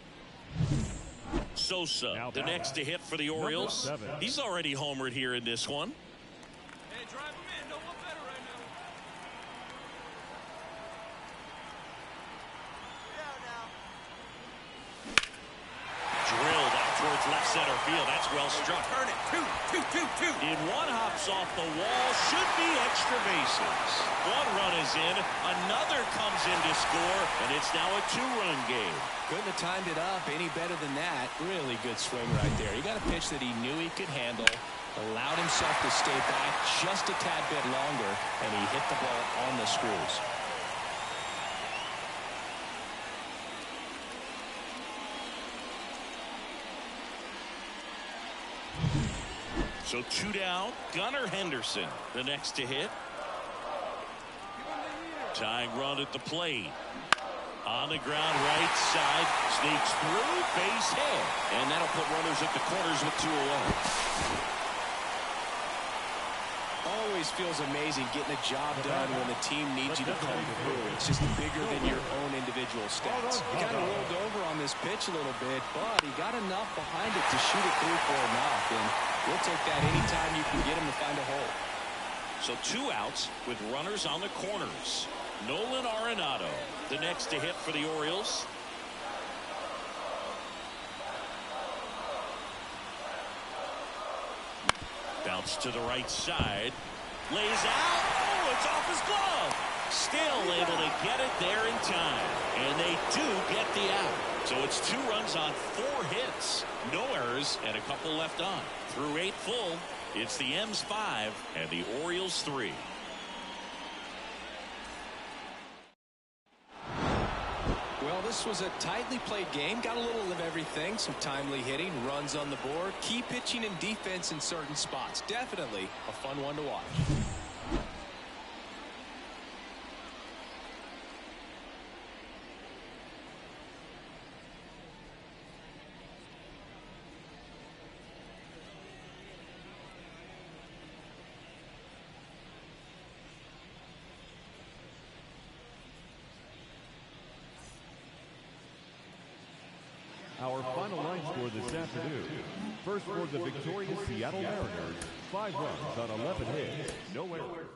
Sosa, the next to hit for the Orioles. He's already homered here in this one. Hey, drive him in. Don't look better right now. Drilled out towards left center field. That's well struck. Turn it. Two. In one hops off the wall. Should be extra bases. One run is in. Another comes in to score. And it's now a two-run game. Couldn't have timed it up any better than that. Really good swing right there. He got a pitch that he knew he could handle. Allowed himself to stay back just a tad bit longer. And he hit the ball on the screws. So two down. Gunnar Henderson, the next to hit. Tying run at the plate. On the ground, right side. Sneaks through, base hit. And that'll put runners at the corners with two away. Always feels amazing getting a job done when the team needs you to come through. It's just bigger than your own individual stats. He kind of rolled over on this pitch a little bit, but he got enough behind it to shoot it through for a knock. And we'll take that anytime you can get him to find a hole. So two outs with runners on the corners. Nolan Arenado, the next to hit for the Orioles. Bounce to the right side. Lays out. Oh, it's off his glove. Still able to get it there in time. And they do get the out. So it's 2 runs on 4 hits. No errors and a couple left on. Through 8 full, it's the M's 5 and the Orioles 3. Well, this was a tightly played game. Got a little of everything. Some timely hitting, runs on the board, key pitching and defense in certain spots. Definitely a fun one to watch. Our final line score this afternoon. First for the victorious Seattle Mariners, 5 runs on 11 hits, no errors.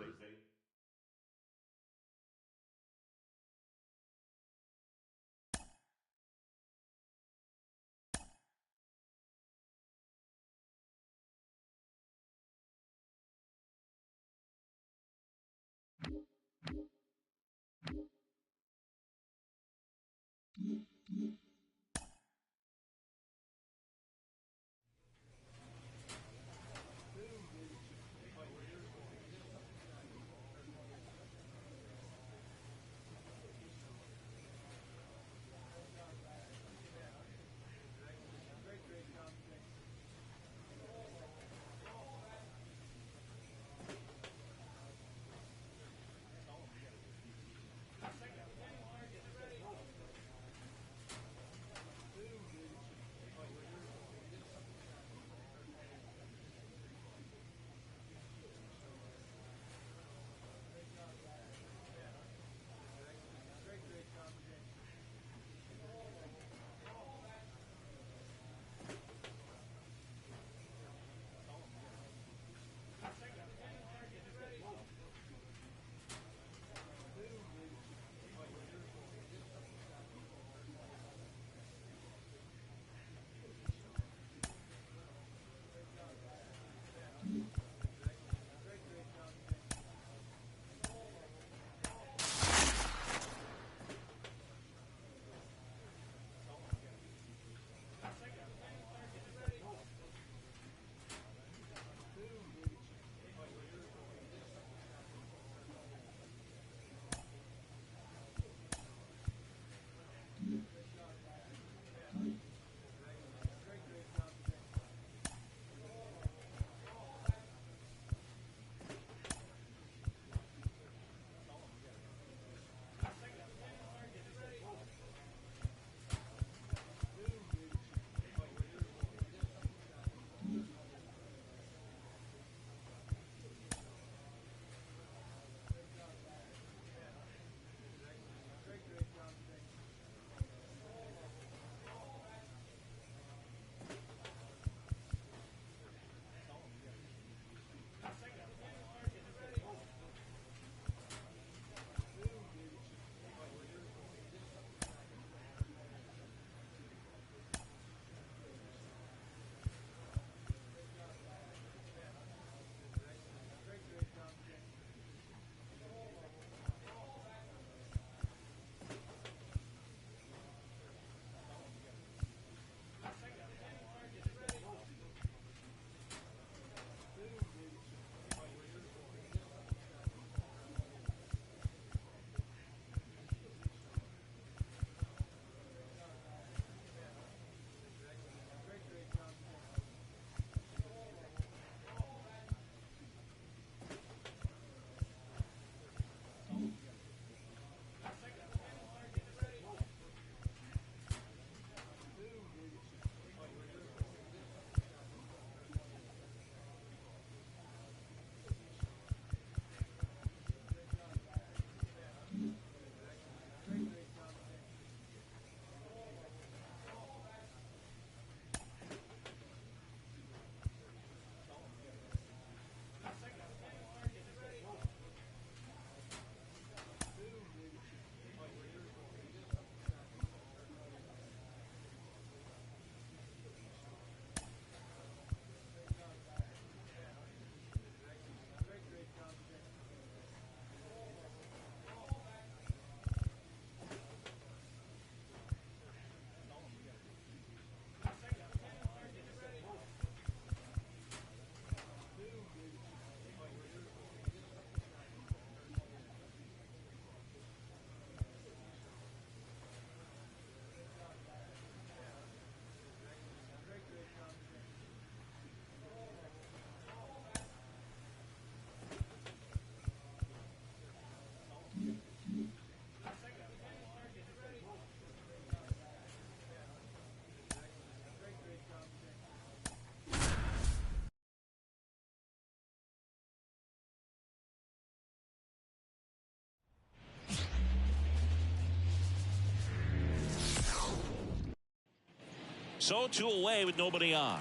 So 2 away with nobody on.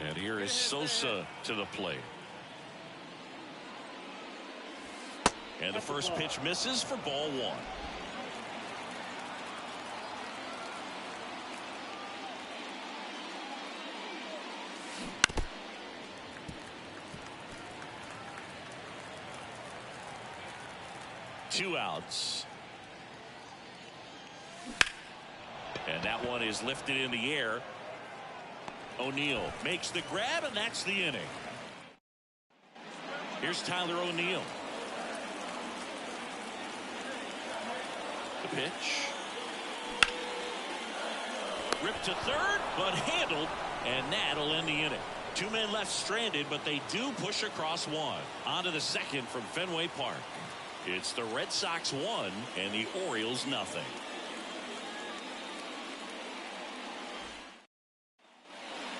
And here is Sosa to the plate. And the first pitch misses for ball 1. Two outs. And that one is lifted in the air. O'Neill makes the grab, and that's the inning. Here's Tyler O'Neill. The pitch. Ripped to third, but handled, and that'll end the inning. 2 men left stranded, but they do push across 1. On to the second from Fenway Park. It's the Red Sox 1 and the Orioles nothing.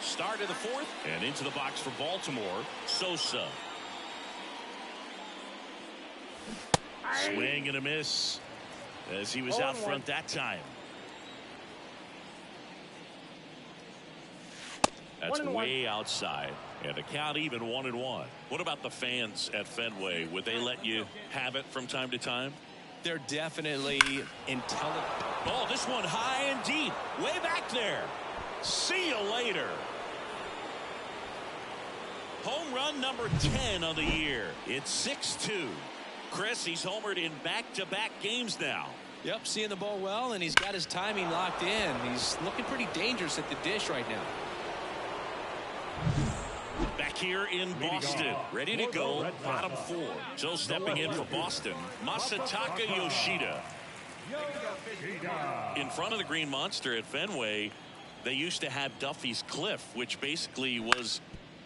Start of the 4th, and into the box for Baltimore, Sosa. Swing and a miss as he was out front that time. That's way outside, and the count even 1-1. What about the fans at Fenway? Would they let you have it from time to time? They're definitely intelligent. Oh, this one high and deep, way back there. See you later. Home run number 10 on the year. It's 6-2. Chris, he's homered in back-to-back games now. Yep, seeing the ball well, and he's got his timing locked in. He's looking pretty dangerous at the dish right now. Back here in Boston, ready to go, bottom 4. So stepping in for Boston, Masataka Yoshida. In front of the Green Monster at Fenway, they used to have Duffy's Cliff, which basically was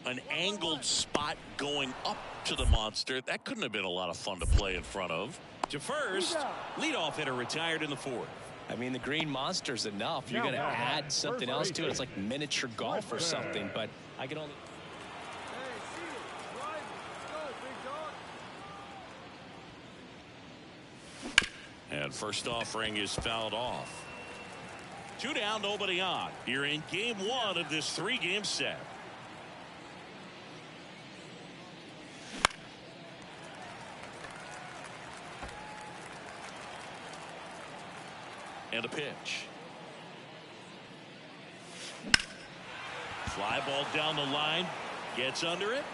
an angled spot going up to the monster. That couldn't have been a lot of fun to play in front of. To first, leadoff hitter retired in the 4th. I mean, the Green Monster's enough. You're going to add something else to it. It's like miniature golf or something, but I can only... And first offering is fouled off. 2 down, nobody on. Here in game 1 of this 3-game set. And a pitch. Fly ball down the line. Gets under it.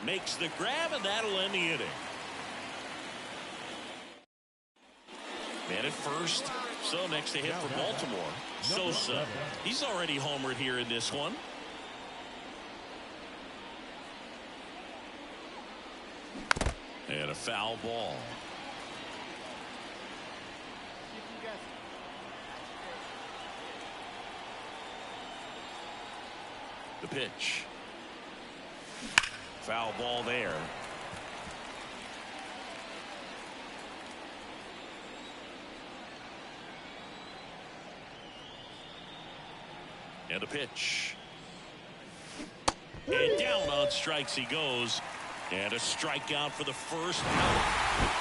Makes the grab, and that'll end the inning. Man at first. So next to hit for Baltimore, Sosa. He's already homered here in this one. And a foul ball. The pitch. Foul ball there. And a pitch. And down on strikes he goes. And a strikeout for the first out.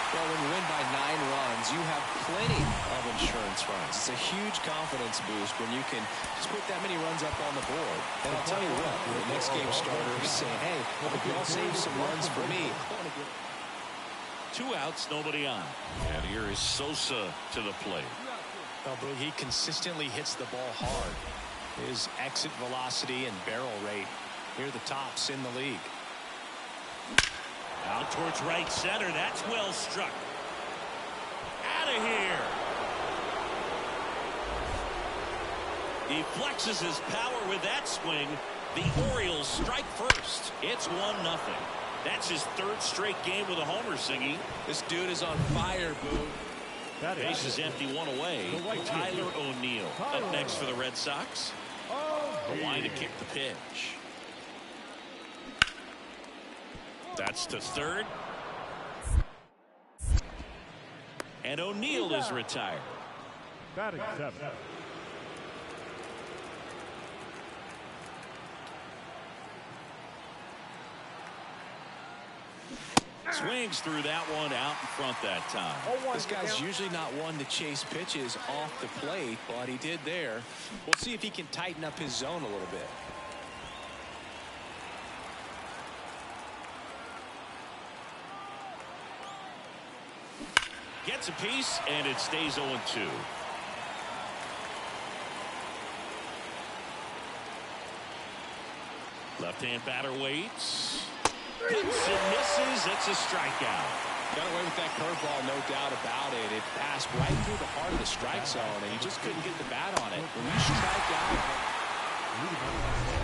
Well, when you win by 9 runs, you have plenty of insurance runs. It's a huge confidence boost when you can just put that many runs up on the board. And I'll tell you what, the next game starter is saying, hey, if you all save some runs for me. 2 outs, nobody on. And here is Sosa to the plate. Oh, but he consistently hits the ball hard. His exit velocity and barrel rate near the tops in the league. Out towards right center. That's well struck. Out of here. He flexes his power with that swing. The Orioles strike first. It's 1-0. That's his 3rd straight game with a homer, Singy. This dude is on fire, Boo. Base is empty, 1 away. Tyler O'Neill up next for the Red Sox. A line to kick the pitch. That's to third. And O'Neill is retired. Batting 7. Swings through that one out in front that time. This guy's usually not one to chase pitches off the plate, but he did there. We'll see if he can tighten up his zone a little bit. Gets a piece, and it stays 0-2. Left-hand batter waits. Hits and misses. It's a strikeout. Got away with that curveball, no doubt about it. It passed right through the heart of the strike zone, and he just couldn't get the bat on it. When you strike out.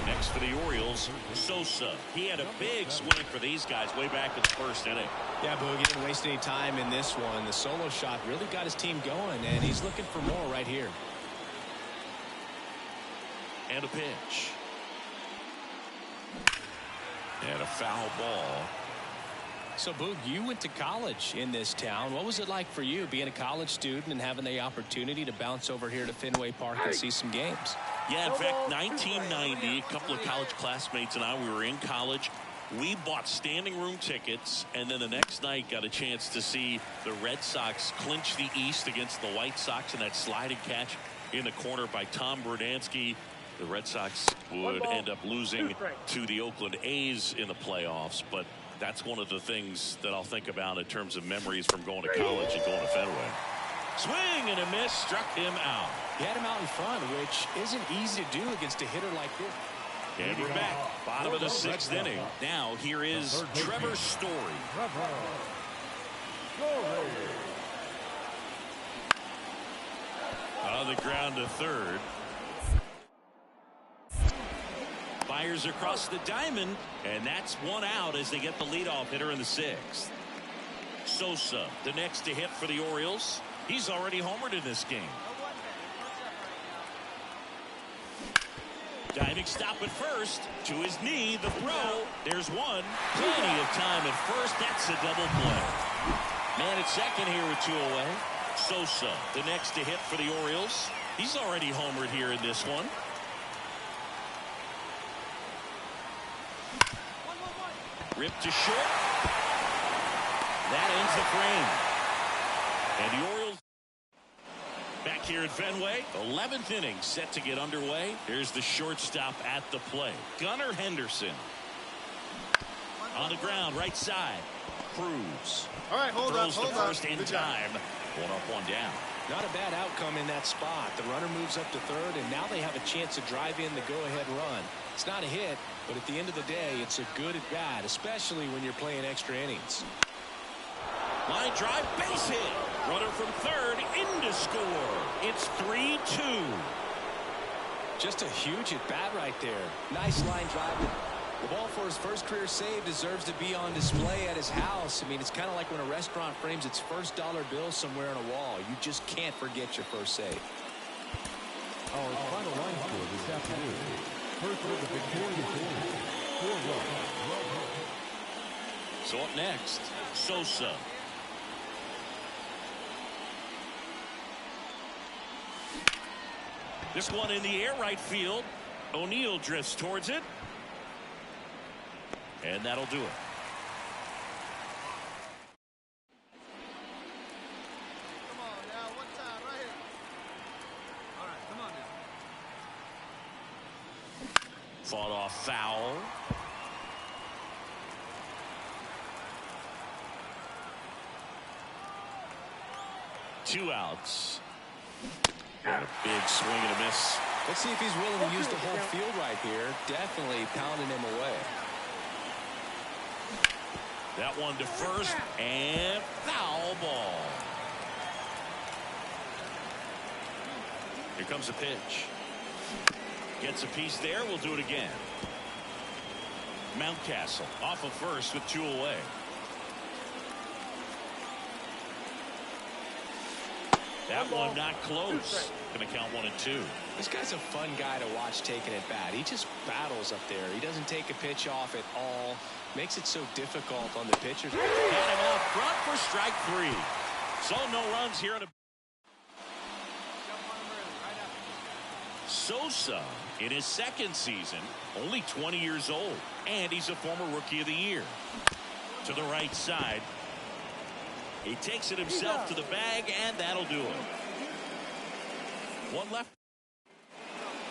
Next for the Orioles, Sosa. He had a big swing for these guys way back in the first inning. Yeah, Boog, he didn't waste any time in this one. The solo shot really got his team going, and he's looking for more right here. And a pitch. And a foul ball. So, Boog, you went to college in this town. What was it like for you being a college student and having the opportunity to bounce over here to Fenway Park and see some games? Yeah, in fact, 1990, a couple of college classmates and I, we were in college. We bought standing room tickets, and then the next night got a chance to see the Red Sox clinch the East against the White Sox in that sliding catch in the corner by Tom Brudansky. The Red Sox would end up losing to the Oakland A's in the playoffs, but that's one of the things that I'll think about in terms of memories from going to college and going to Fenway. Swing and a miss, struck him out. He had him out in front, which isn't easy to do against a hitter like this. And we're back, bottom of the sixth inning. Now here is Trevor Story. On the ground to third. Fires across the diamond, and that's one out as they get the leadoff hitter in the sixth. Sosa, the next to hit for the Orioles. He's already homered in this game. Diving stop at first. To his knee, the throw. There's one. Plenty of time at first. That's a double play. Man at second here with 2 away. Sosa, the next to hit for the Orioles. He's already homered here in this one. Ripped to short. That ends the frame. And the Orioles back here at Fenway. 11th inning set to get underway. Here's the shortstop at the plate. Gunnar Henderson. On the ground, right side. Cruz. All right, hold on. Throws the first in time. One up, one down. Not a bad outcome in that spot. The runner moves up to third, and now they have a chance to drive in the go-ahead run. It's not a hit, but at the end of the day, it's a good at-bat, especially when you're playing extra innings. Line drive, base hit. Runner from third, in to score. It's 3-2. Just a huge at-bat right there. Nice line drive. The ball for his first career save deserves to be on display at his house. I mean, it's kind of like when a restaurant frames its first dollar bill somewhere on a wall. You just can't forget your first save. Our final line score this afternoon. First for the victorious Orioles, 4 runs. So up next, Sosa. This one in the air, right field. O'Neill drifts towards it. And that'll do it. Come on now, one time right here. All right, come on now. Fought off foul. Two outs. And a big swing and a miss. Let's see if he's willing to use the whole field right here. Definitely pounding him away. That one to first, and foul ball. Here comes a pitch. Gets a piece there. We'll do it again. Mountcastle off of first with 2 away. That one not close. Going to count 1 and 2. This guy's a fun guy to watch taking at bat. He just battles up there. He doesn't take a pitch off at all. Makes it so difficult on the pitchers. Got him out front for strike 3. So no runs here in a. Sosa in his second season, only 20 years old, and he's a former Rookie of the Year. To the right side. He takes it himself to the bag, and that'll do it. One left.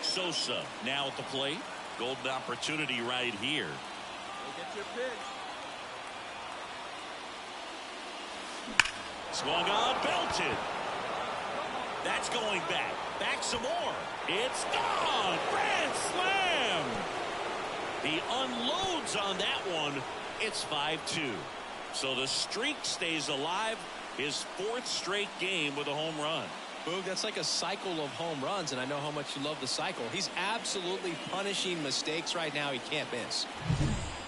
Sosa now at the plate. Golden opportunity right here. Go get your pitch. Swung on, belted. That's going back. Back some more. It's gone. Grand slam. He unloads on that one. It's 5-2. So the streak stays alive. His fourth straight game with a home run. Boog, that's like a cycle of home runs, and I know how much you love the cycle. He's absolutely punishing mistakes right now he can't miss.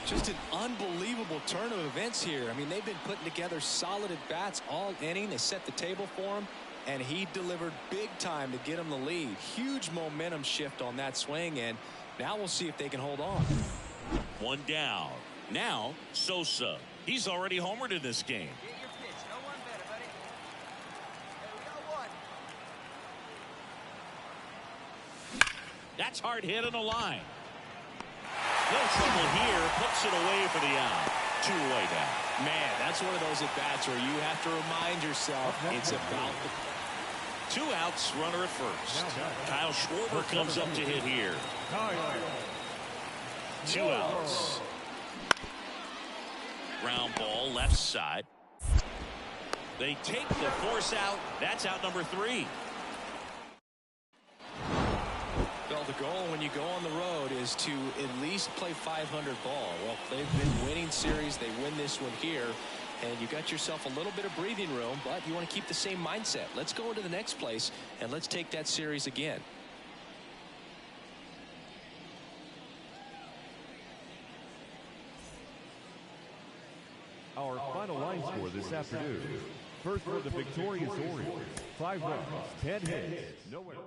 Just an unbelievable turn of events here. I mean, they've been putting together solid at-bats all inning. They set the table for him, and he delivered big time to get him the lead. Huge momentum shift on that swing, and now we'll see if they can hold on. One down. Now, Sosa. He's already homered in this game. Get your pitch. No one better, buddy. Hey, we got one. That's hard hit on the line. No trouble here. Puts it away for the out. 2 away down. Man, that's one of those at-bats where you have to remind yourself it's about the... 2 outs, runner at first. Kyle Schwarber comes up to hit here. 2 outs. Ground ball left side. They take the force out. That's out number 3. Well, the goal when you go on the road is to at least play 500 ball. Well, they've been winning series. They win this one here. And you got yourself a little bit of breathing room, but you want to keep the same mindset. Let's go into the next place, and let's take that series again. Our final line score this afternoon. First for the victorious Orioles, 5 runs, 10 hits, no errors.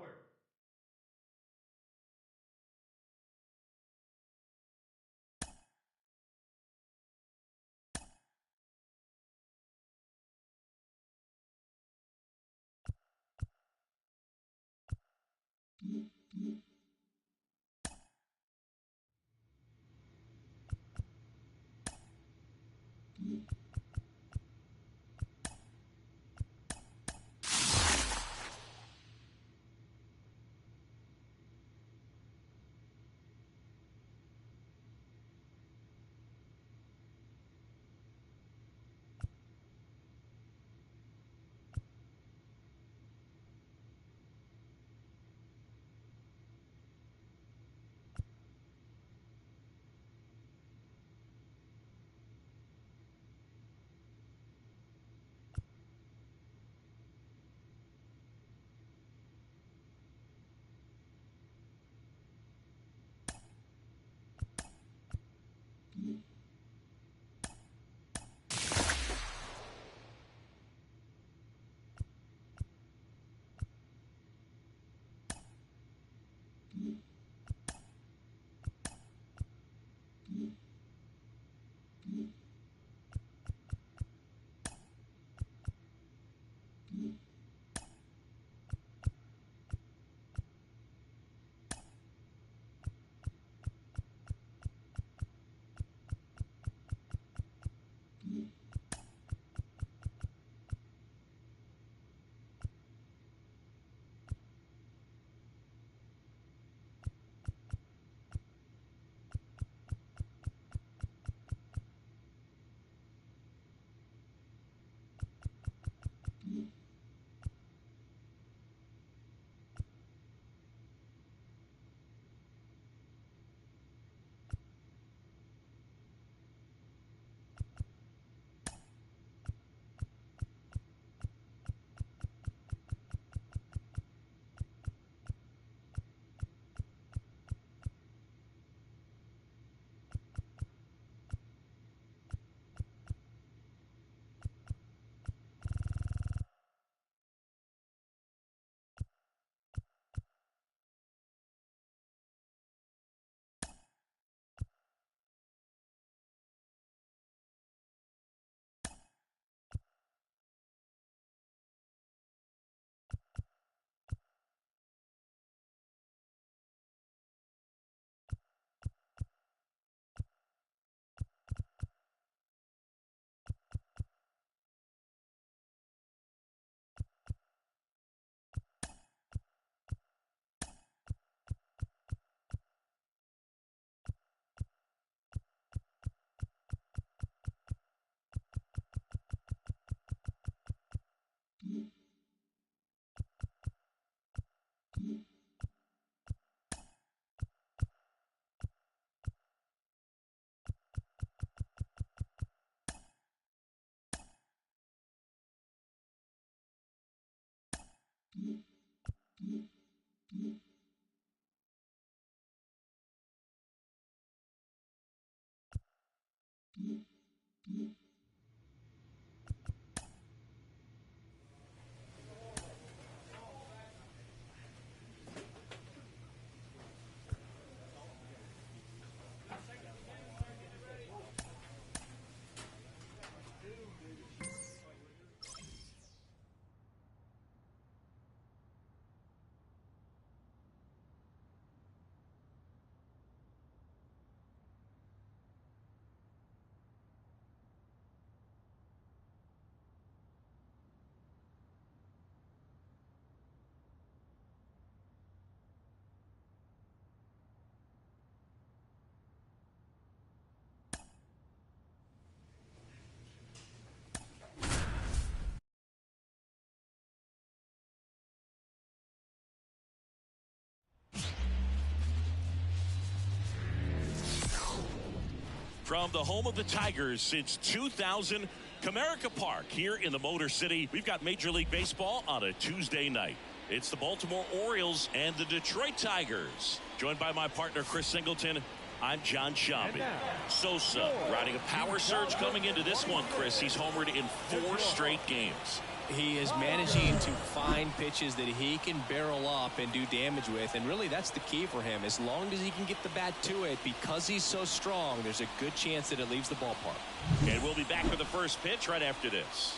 From the home of the Tigers since 2000, Comerica Park here in the Motor City. We've got Major League Baseball on a Tuesday night. It's the Baltimore Orioles and the Detroit Tigers. Joined by my partner, Chris Singleton, I'm John Shambi. Sosa riding a power surge coming into this one, Chris. He's homered in 4 straight games. He is managing to find pitches that he can barrel up and do damage with, and really that's the key for him. As long as he can get the bat to it, because he's so strong, there's a good chance that it leaves the ballpark. And we'll be back for the first pitch right after this.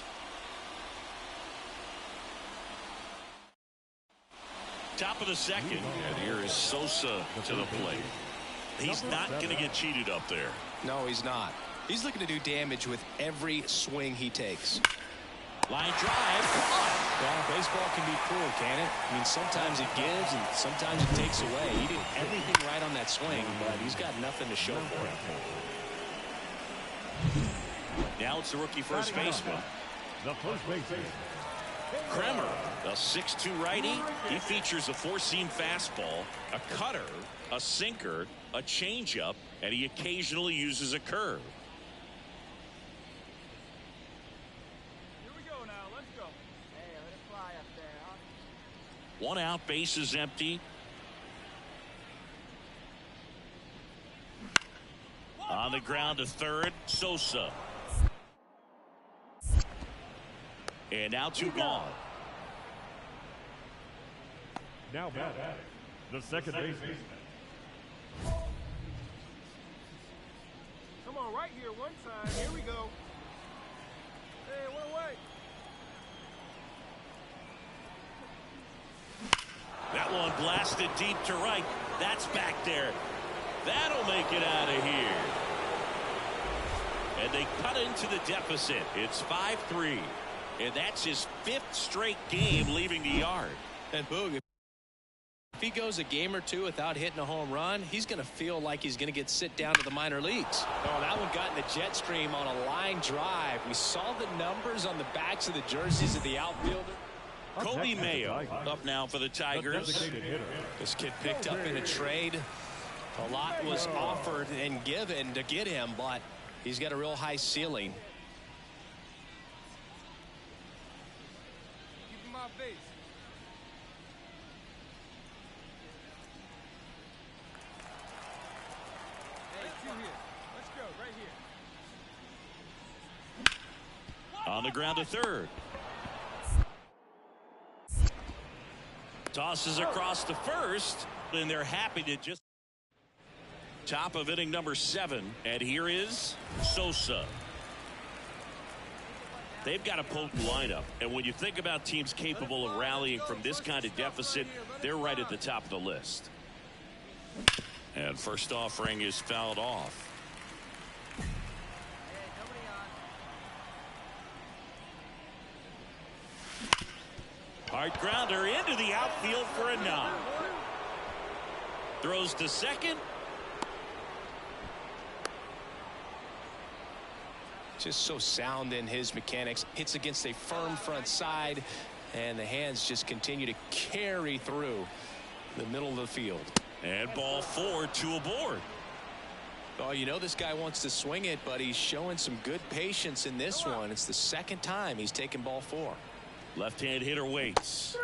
Top of the second, and here is Sosa to the plate. He's not going to get cheated up there. No, he's not. He's looking to do damage with every swing he takes. Line drive. Well, baseball can be cruel, can it? I mean, sometimes it gives and sometimes it takes away. He did everything right on that swing, but he's got nothing to show for it. Now it's the rookie first baseman. The first baseman. Kremer, a 6'2 righty. He features a 4-seam fastball, a cutter, a sinker, a changeup, and he occasionally uses a curve. Here we go now. Let's go. Hey, let it fly up there, huh? 1 out, base is empty. On the ground to third, Sosa. And now 2 gone. Now batting, the second baseman. Come on, right here, one time. Here we go. Hey, what away? That one blasted deep to right. That's back there. That'll make it out of here. And they cut into the deficit. It's 5-3. And that's his 5th straight game leaving the yard. And Boog, if he goes a game or 2 without hitting a home run, he's going to feel like he's going to get sit down to the minor leagues. Oh, that one got in the jet stream on a line drive. We saw the numbers on the backs of the jerseys of the outfielder. Kobe Mayo up now for the Tigers. This kid picked up in a trade. A lot was offered and given to get him, but he's got a real high ceiling. Keep him off base. Hey, 2 here. Let's go, right here. On the ground to third. Tosses across to first, and they're happy to just. Top of inning number 7, and here is Sosa. They've got a potent lineup, and when you think about teams capable of rallying from this kind of deficit, they're right at the top of the list. And first offering is fouled off. Hey, nobody on. Hard grounder into the outfield for a knock. Throws to second. Just so sound in his mechanics. Hits against a firm front side, and the hands just continue to carry through the middle of the field. And ball 4, 2 aboard. Oh, you know this guy wants to swing it, but he's showing some good patience in this one. It's the second time he's taken ball 4. Left-hand hitter waits.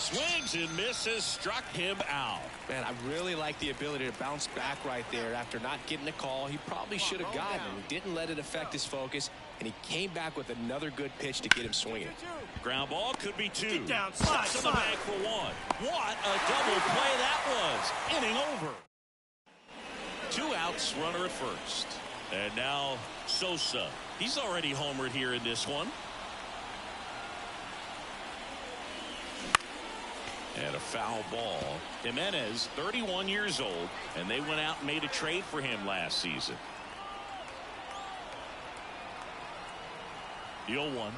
Swings and misses, struck him out. Man, I really like the ability to bounce back right there after not getting a call. He probably should have gotten it. He didn't let it affect his focus, and he came back with another good pitch to get him swinging. Ground ball could be 2. Get down, slide, Stops in the bag for 1. What a double play that was. Inning over. 2 outs, runner at first. And now Sosa. He's already homered here in this one. And a foul ball. Jimenez, 31 years old, and they went out and made a trade for him last season. The 0-1.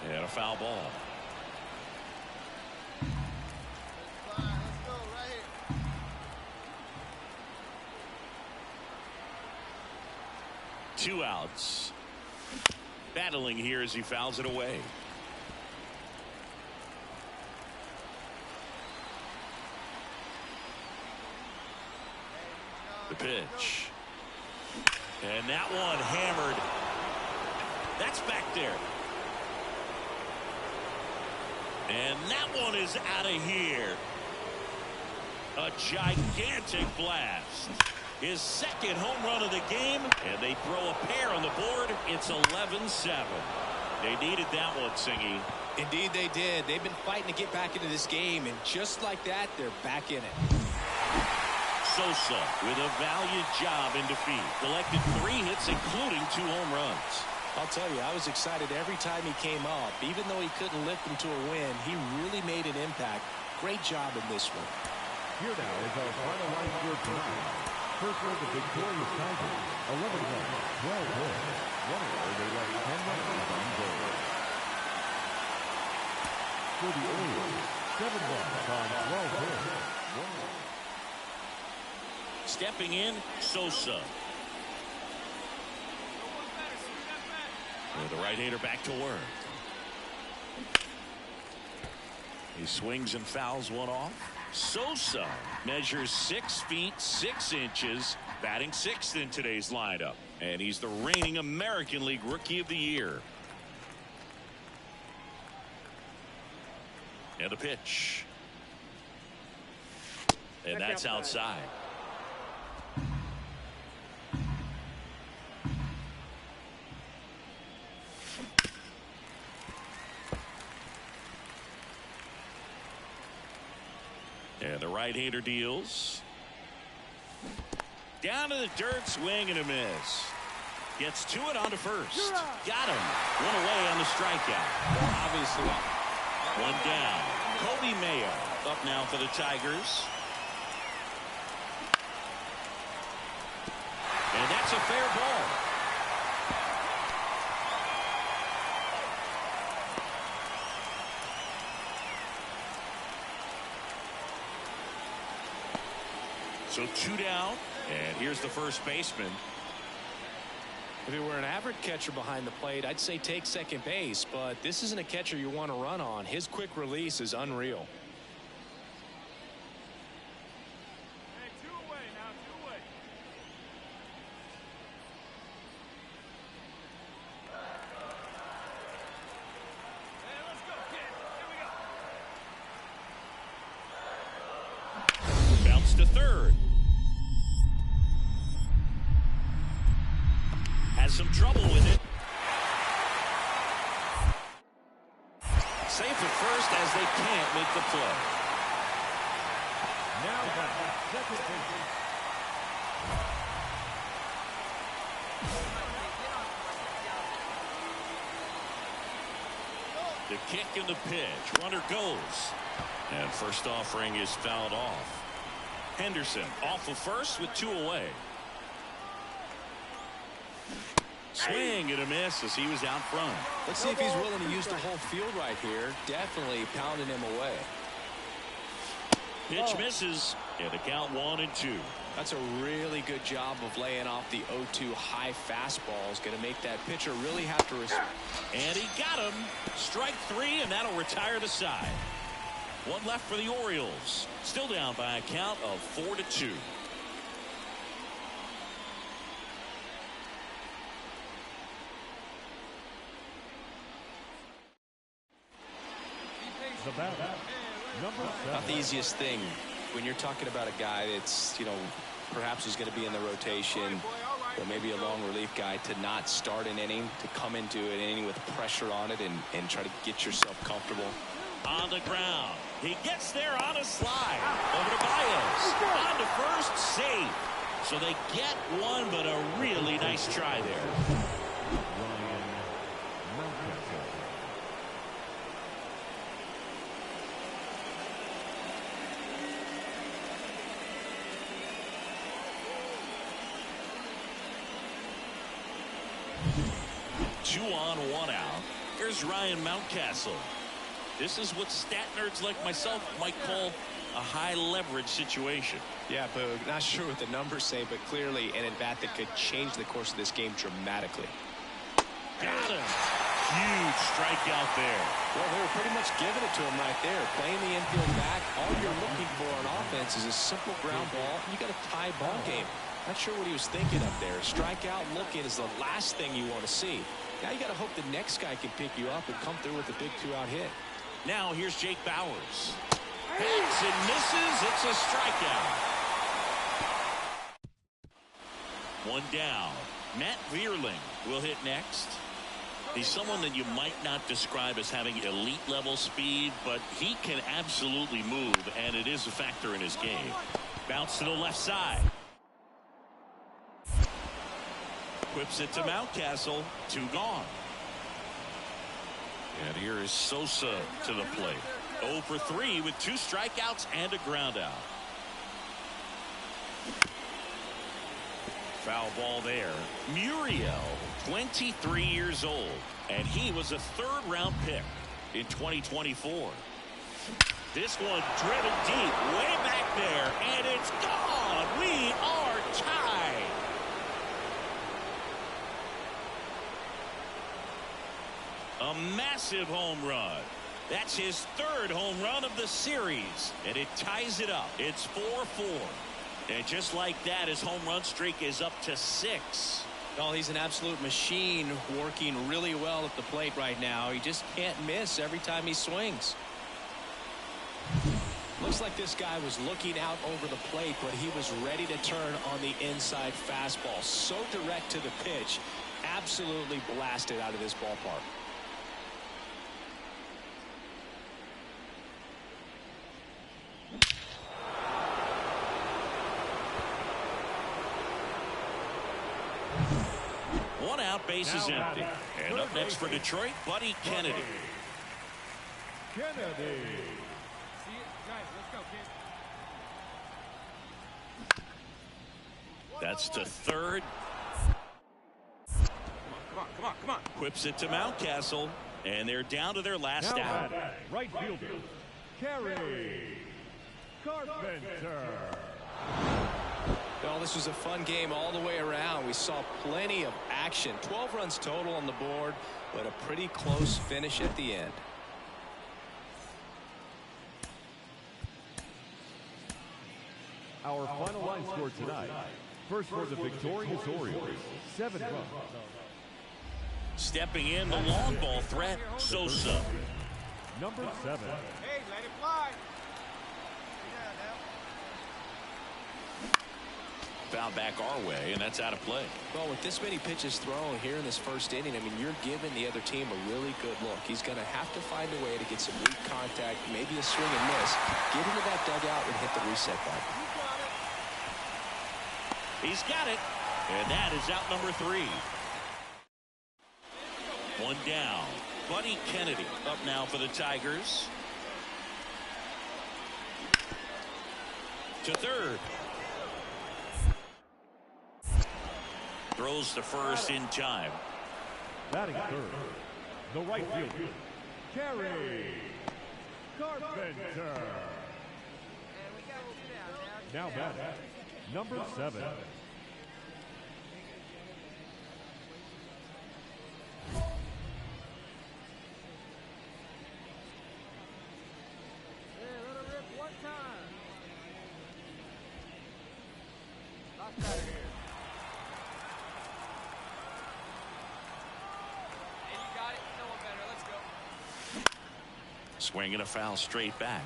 And a foul ball. Let's go right here. 2 outs. Battling here as he fouls it away. The pitch. And that one hammered. That's back there. And that one is out of here. A gigantic blast. His second home run of the game, and they throw a pair on the board. It's 11-7. They needed that one, Singy. Indeed they did. They've been fighting to get back into this game, and just like that, they're back in it. Sosa with a valiant job in defeat. Collected 3 hits, including 2 home runs. I'll tell you, I was excited every time he came up. Even though he couldn't lift them to a win, he really made an impact. Great job in this one. Here now is our final line score tonight. First for the victorious Tigers, 11 runs, 12 hits. One error, they left 10 runners on base. For the Orioles, 7 runs on 12 hits. 1 run. Stepping in, Sosa. With the right-hander back to work. He swings and fouls one off. Sosa measures 6 feet 6 inches, batting 6th in today's lineup, and he's the reigning American League Rookie of the Year. And the pitch. And that's outside. And the right-hander deals. Down to the dirt, swing and a miss. Gets to it onto first. Got him. 1 away on the strikeout. Obviously. 1 down. Kobe Mayo up now for the Tigers. And that's a fair ball. So 2 down, and here's the first baseman. If it were an average catcher behind the plate, I'd say take second base, but this isn't a catcher you want to run on. His quick release is unreal. Hey, 2 away now, 2 away. Hey, let's go, kid. Here we go. Bounce to third. Has some trouble with it. Safe at first as they can't make the play. Now back, second base. The kick and the pitch. Runner goes. And first offering is fouled off. Henderson off of first with 2 away. Swing and a miss as he was out front. Let's see if he's willing to use the whole field right here. Definitely pounding him away. Pitch misses. And the count 1-2. That's a really good job of laying off the 0-2 high fastballs. Going to make that pitcher really have to and he got him. Strike 3, and that'll retire the side. 1 left for the Orioles. Still down by a count of 4-2. Be patient. The batter, number 7. Not the easiest thing when you're talking about a guy that's, perhaps is going to be in the rotation, or maybe a long relief guy, to not start an inning, to come into an inning with pressure on it and try to get yourself comfortable. On the ground. He gets there on a slide. Over to Baez. On to first, safe. So they get one, but a really nice try there. Ryan Mountcastle. Two on, one out. Here's Ryan Mountcastle. This is what stat nerds like myself might call a high leverage situation. Yeah, Boog, not sure what the numbers say, but clearly an at-bat that could change the course of this game dramatically. Got him. Huge strikeout there. Well, they were pretty much giving it to him right there. Playing the infield back, all you're looking for on offense is a simple ground ball. You got a tie ball game. Not sure what he was thinking up there. Strikeout looking is the last thing you want to see. Now you got to hope the next guy can pick you up and come through with a big 2-out hit. Now here's Jake Bauers. Hits and misses. It's a strikeout. One down. Matt Vierling will hit next. He's someone that you might not describe as having elite level speed, but he can absolutely move, and it is a factor in his game. Bounce to the left side. Whips it to Mountcastle. 2 gone. And here is Sosa to the plate. 0 for 3 with 2 strikeouts and a ground out. Foul ball there. Muriel, 23 years old, and he was a 3rd-round pick in 2024. This one driven deep, way back there, and it's gone. We are tied. A massive home run. That's his 3rd home run of the series, and it ties it up. It's 4-4. And just like that, his home run streak is up to 6. Well, he's an absolute machine, working really well at the plate right now. He just can't miss every time he swings. Looks like this guy was looking out over the plate, but he was ready to turn on the inside fastball. So direct to the pitch. Absolutely blasted out of this ballpark. One out, bases empty. And up next for Detroit, Buddy Kennedy. Kennedy. See it? Guys, let's go, kid. That's to 3rd. Come on. Whips it to Mountcastle. And they're down to their last Now out. batting, right fielder, Carey Carpenter. Well, this was a fun game all the way around. We saw plenty of action. 12 runs total on the board, but a pretty close finish at the end. Our final line score tonight. First for the victorious Orioles, 7 runs. Stepping in, the long ball threat, Sosa. Number 7. Hey, let it fly. Foul back our way, and that's out of play. Well, with this many pitches thrown here in this first inning, I mean, you're giving the other team a really good look. He's going to have to find a way to get some weak contact, maybe a swing and miss, get into that dugout and hit the reset button. He's got it, and that is out number 3. One down. Buddy Kennedy up now for the Tigers. To 3rd. Throws to first in time. Batting 3rd, the right fielder, Carey Carpenter. Now batting, number 7. Swing and a foul straight back.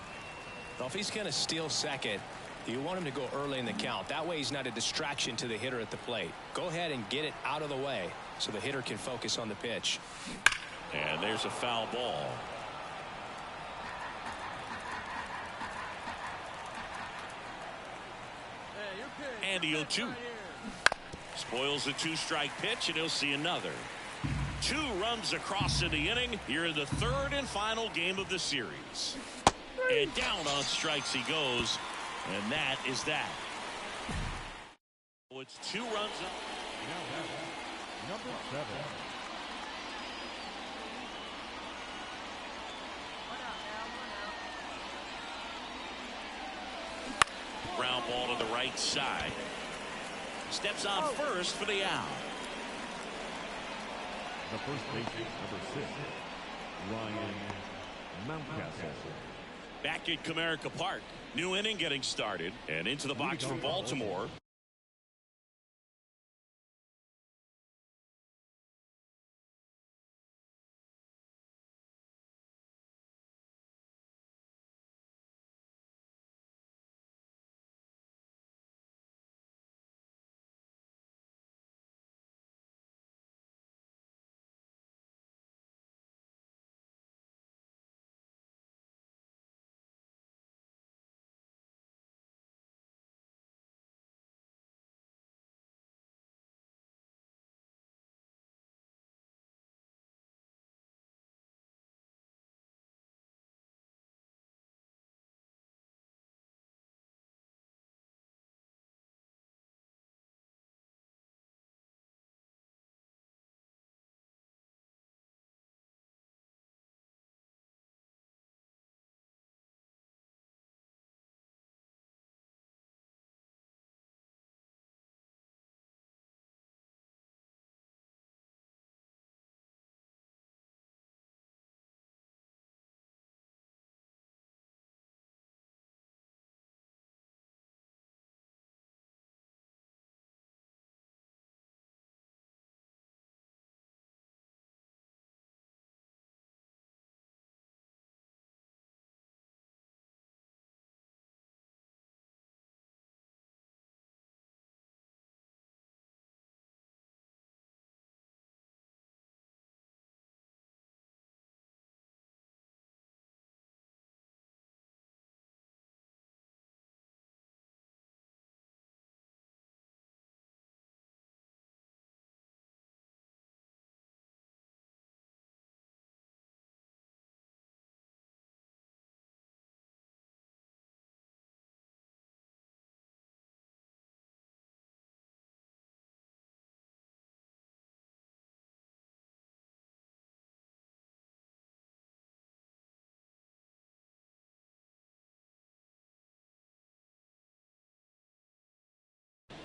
Well, if he's going to steal second, you want him to go early in the count. That way he's not a distraction to the hitter at the plate. Go ahead and get it out of the way so the hitter can focus on the pitch. And there's a foul ball. And the 0-2. Spoils the two-strike pitch, and he'll see another. 2 runs across in the inning here in the 3rd and final game of the series. And down on strikes he goes, and that is that. So it's 2 runs up. Number 7. Ground ball to the right side. Steps on first for the out. The first baseman, number 6, Ryan Mountcastle. Back at Comerica Park. New inning getting started. And into the box for Baltimore.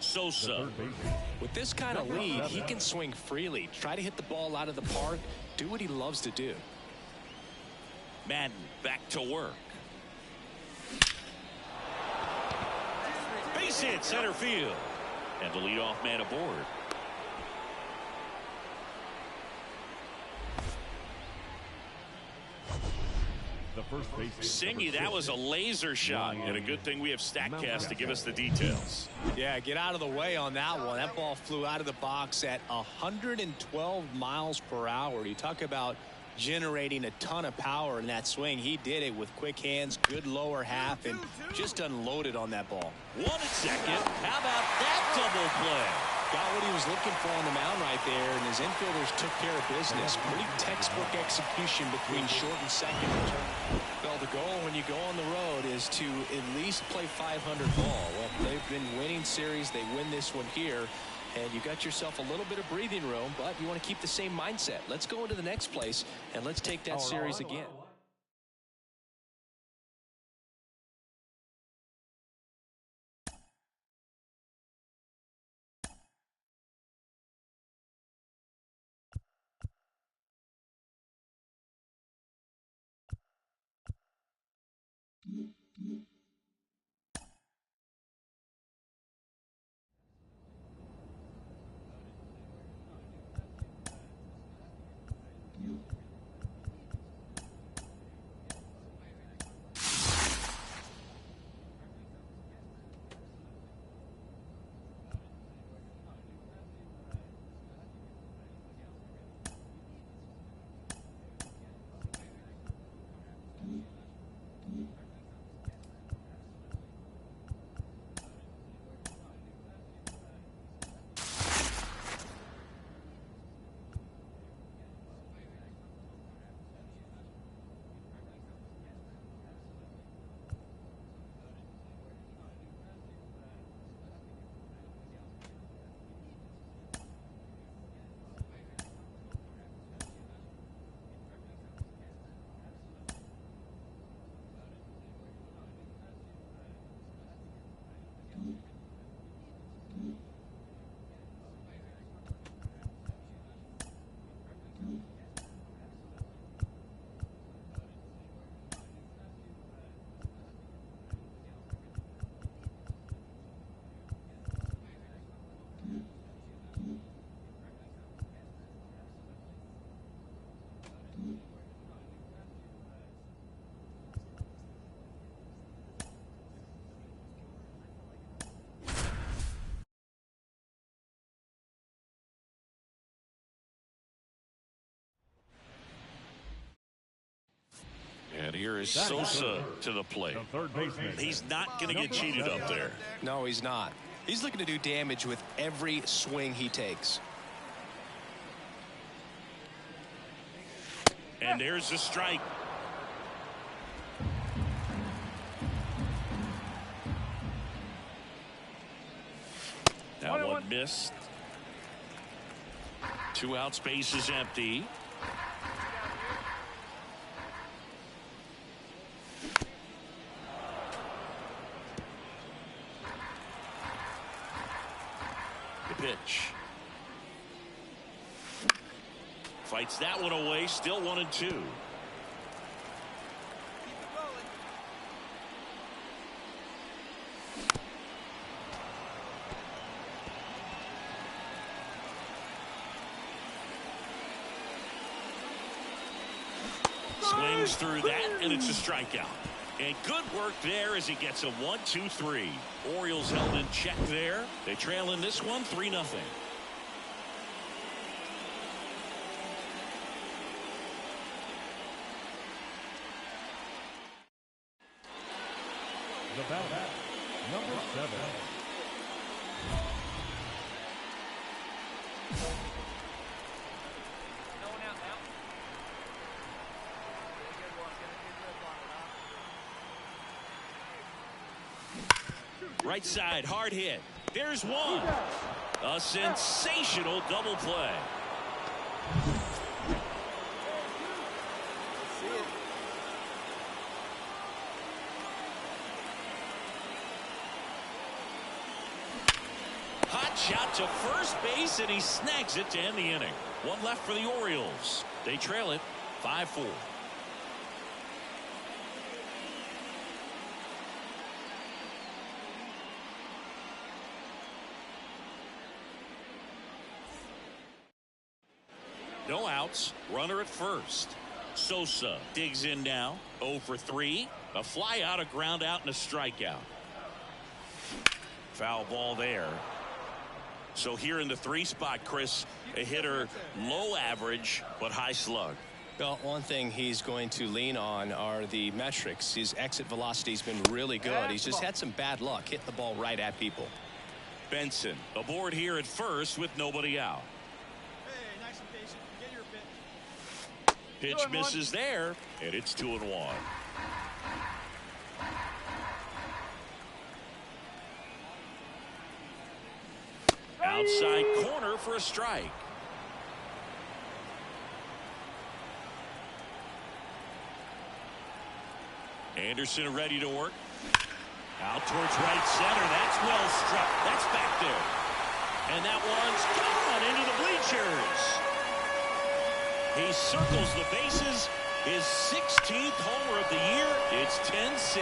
Sosa. With this kind of lead, he can swing freely. Try to hit the ball out of the park. Do what he loves to do. Madden back to work. Base hit center field. And the leadoff man aboard. The first baseman, Singy, that was a laser shot, and a good thing we have StatCast to give us the details. Yeah, get out of the way on that one. That ball flew out of the box at 112 miles per hour. You talk about generating a ton of power in that swing. He did it with quick hands, good lower half, and just unloaded on that ball. 1 at second. How about that double play? Got what he was looking for on the mound right there, and his infielders took care of business. Pretty textbook execution between short and second. Well, the goal when you go on the road is to at least play 500 ball. Well, they've been winning series. They win this one here, and you got yourself a little bit of breathing room, but you want to keep the same mindset. Let's go into the next place, and let's take that series again. here is Sosa to the plate. The third baseman. He's not going to get cheated up there. No, he's not. He's looking to do damage with every swing he takes. And there's the strike. That one missed. 2 out, space is empty. The pitch. Fights that one away, still 1-2. Swings through that, and it's a strikeout. And good work there as he gets a 1-2-3. Orioles held in check there. They trail in this one 3-0. The batter, number 7. Right side, hard hit. There's one. A sensational double play. Hot shot to first base, and he snags it to end the inning. One left for the Orioles. They trail it 5-4. No outs, runner at first. Sosa digs in now, 0 for 3. A fly out, a ground out, and a strikeout. Foul ball there. So here in the 3 spot, Chris, a hitter low average but high slug. Well, one thing he's going to lean on are the metrics. His exit velocity's been really good. He's just had some bad luck hitting the ball right at people. Benson aboard here at first with nobody out. Hey, nice and patient. Get your pitch. Pitch misses there, and it's 2-1. Outside corner for a strike. Anderson ready to work. Out towards right center. That's well struck. That's back there. And that one's gone into the bleachers. He circles the bases. His 16th homer of the year. It's 10-6.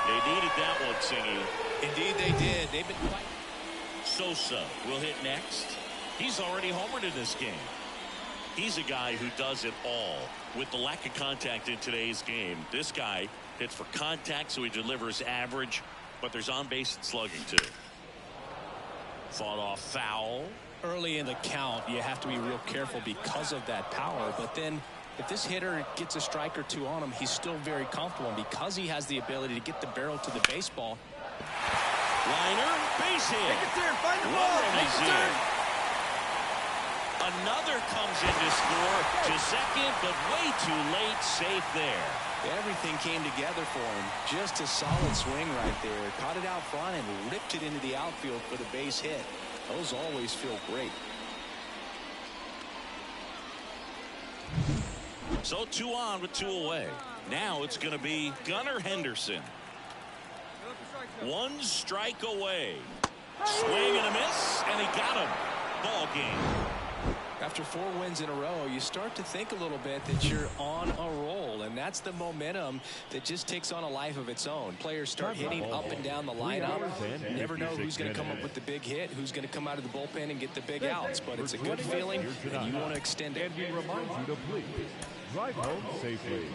They needed that one, Singy. Indeed they did. They've been fighting. Sosa will hit next. He's already homered in this game. He's a guy who does it all. With the lack of contact in today's game, this guy hits for contact, so he delivers average, but there's on-base and slugging too. Fought off foul. Early in the count, you have to be real careful because of that power, but then if this hitter gets a strike or two on him, he's still very comfortable, and because he has the ability to get the barrel to the baseball. Liner, base hit. Make a turn, find the ball. Make a turn. Another comes in to score to second, but way too late. Safe there. Everything came together for him. Just a solid swing right there. Caught it out front and ripped it into the outfield for the base hit. Those always feel great. So 2 on with 2 away. Now it's going to be Gunnar Henderson. 1 strike away. Swing and a miss, and he got him. Ball game. After 4 wins in a row, you start to think a little bit that you're on a roll, and that's the momentum that just takes on a life of its own. Players start hitting up and down the lineup. You never know who's going to come up with the big hit, who's going to come out of the bullpen and get the big outs, but it's a good feeling, and you want to extend it. And we remind you to please drive home safely.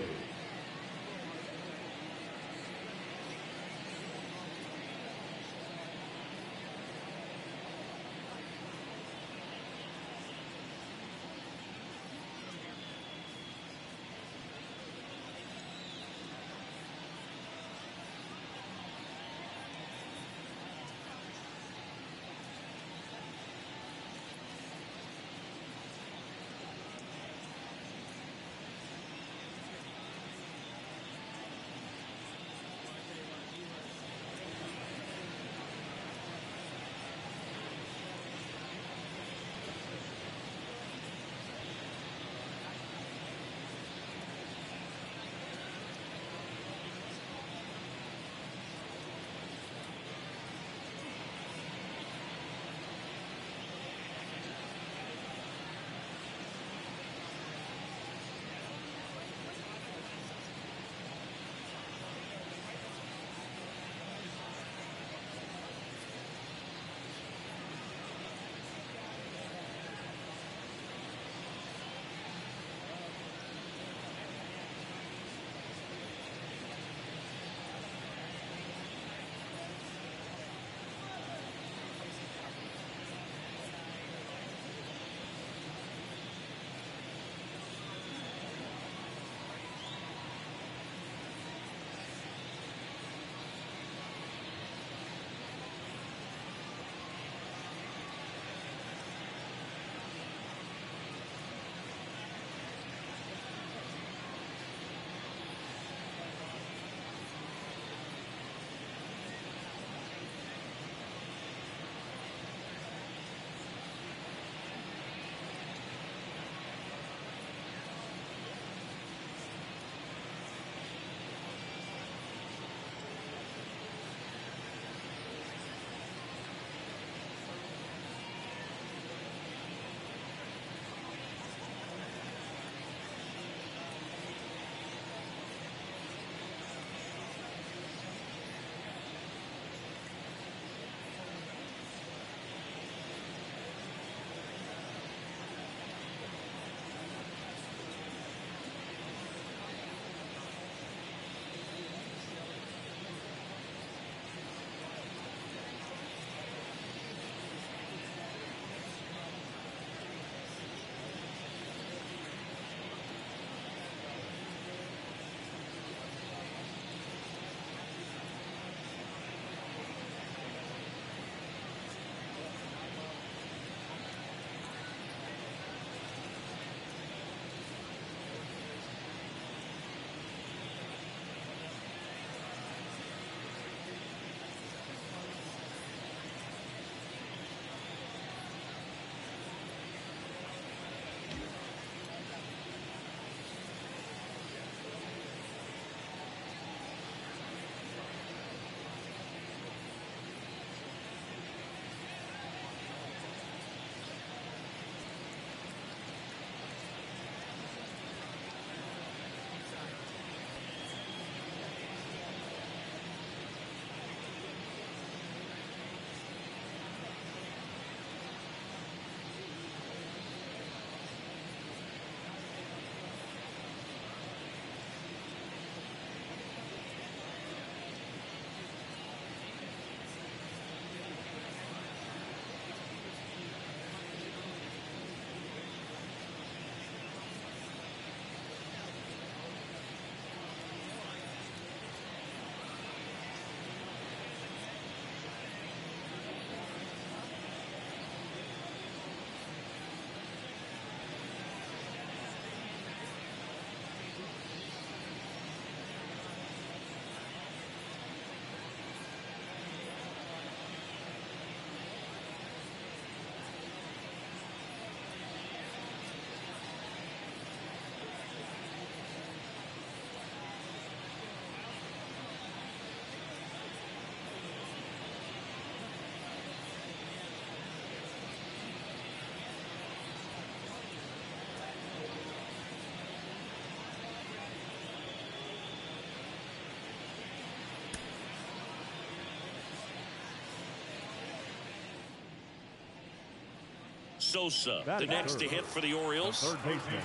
Sosa, the next to hit for the Orioles. Third baseman,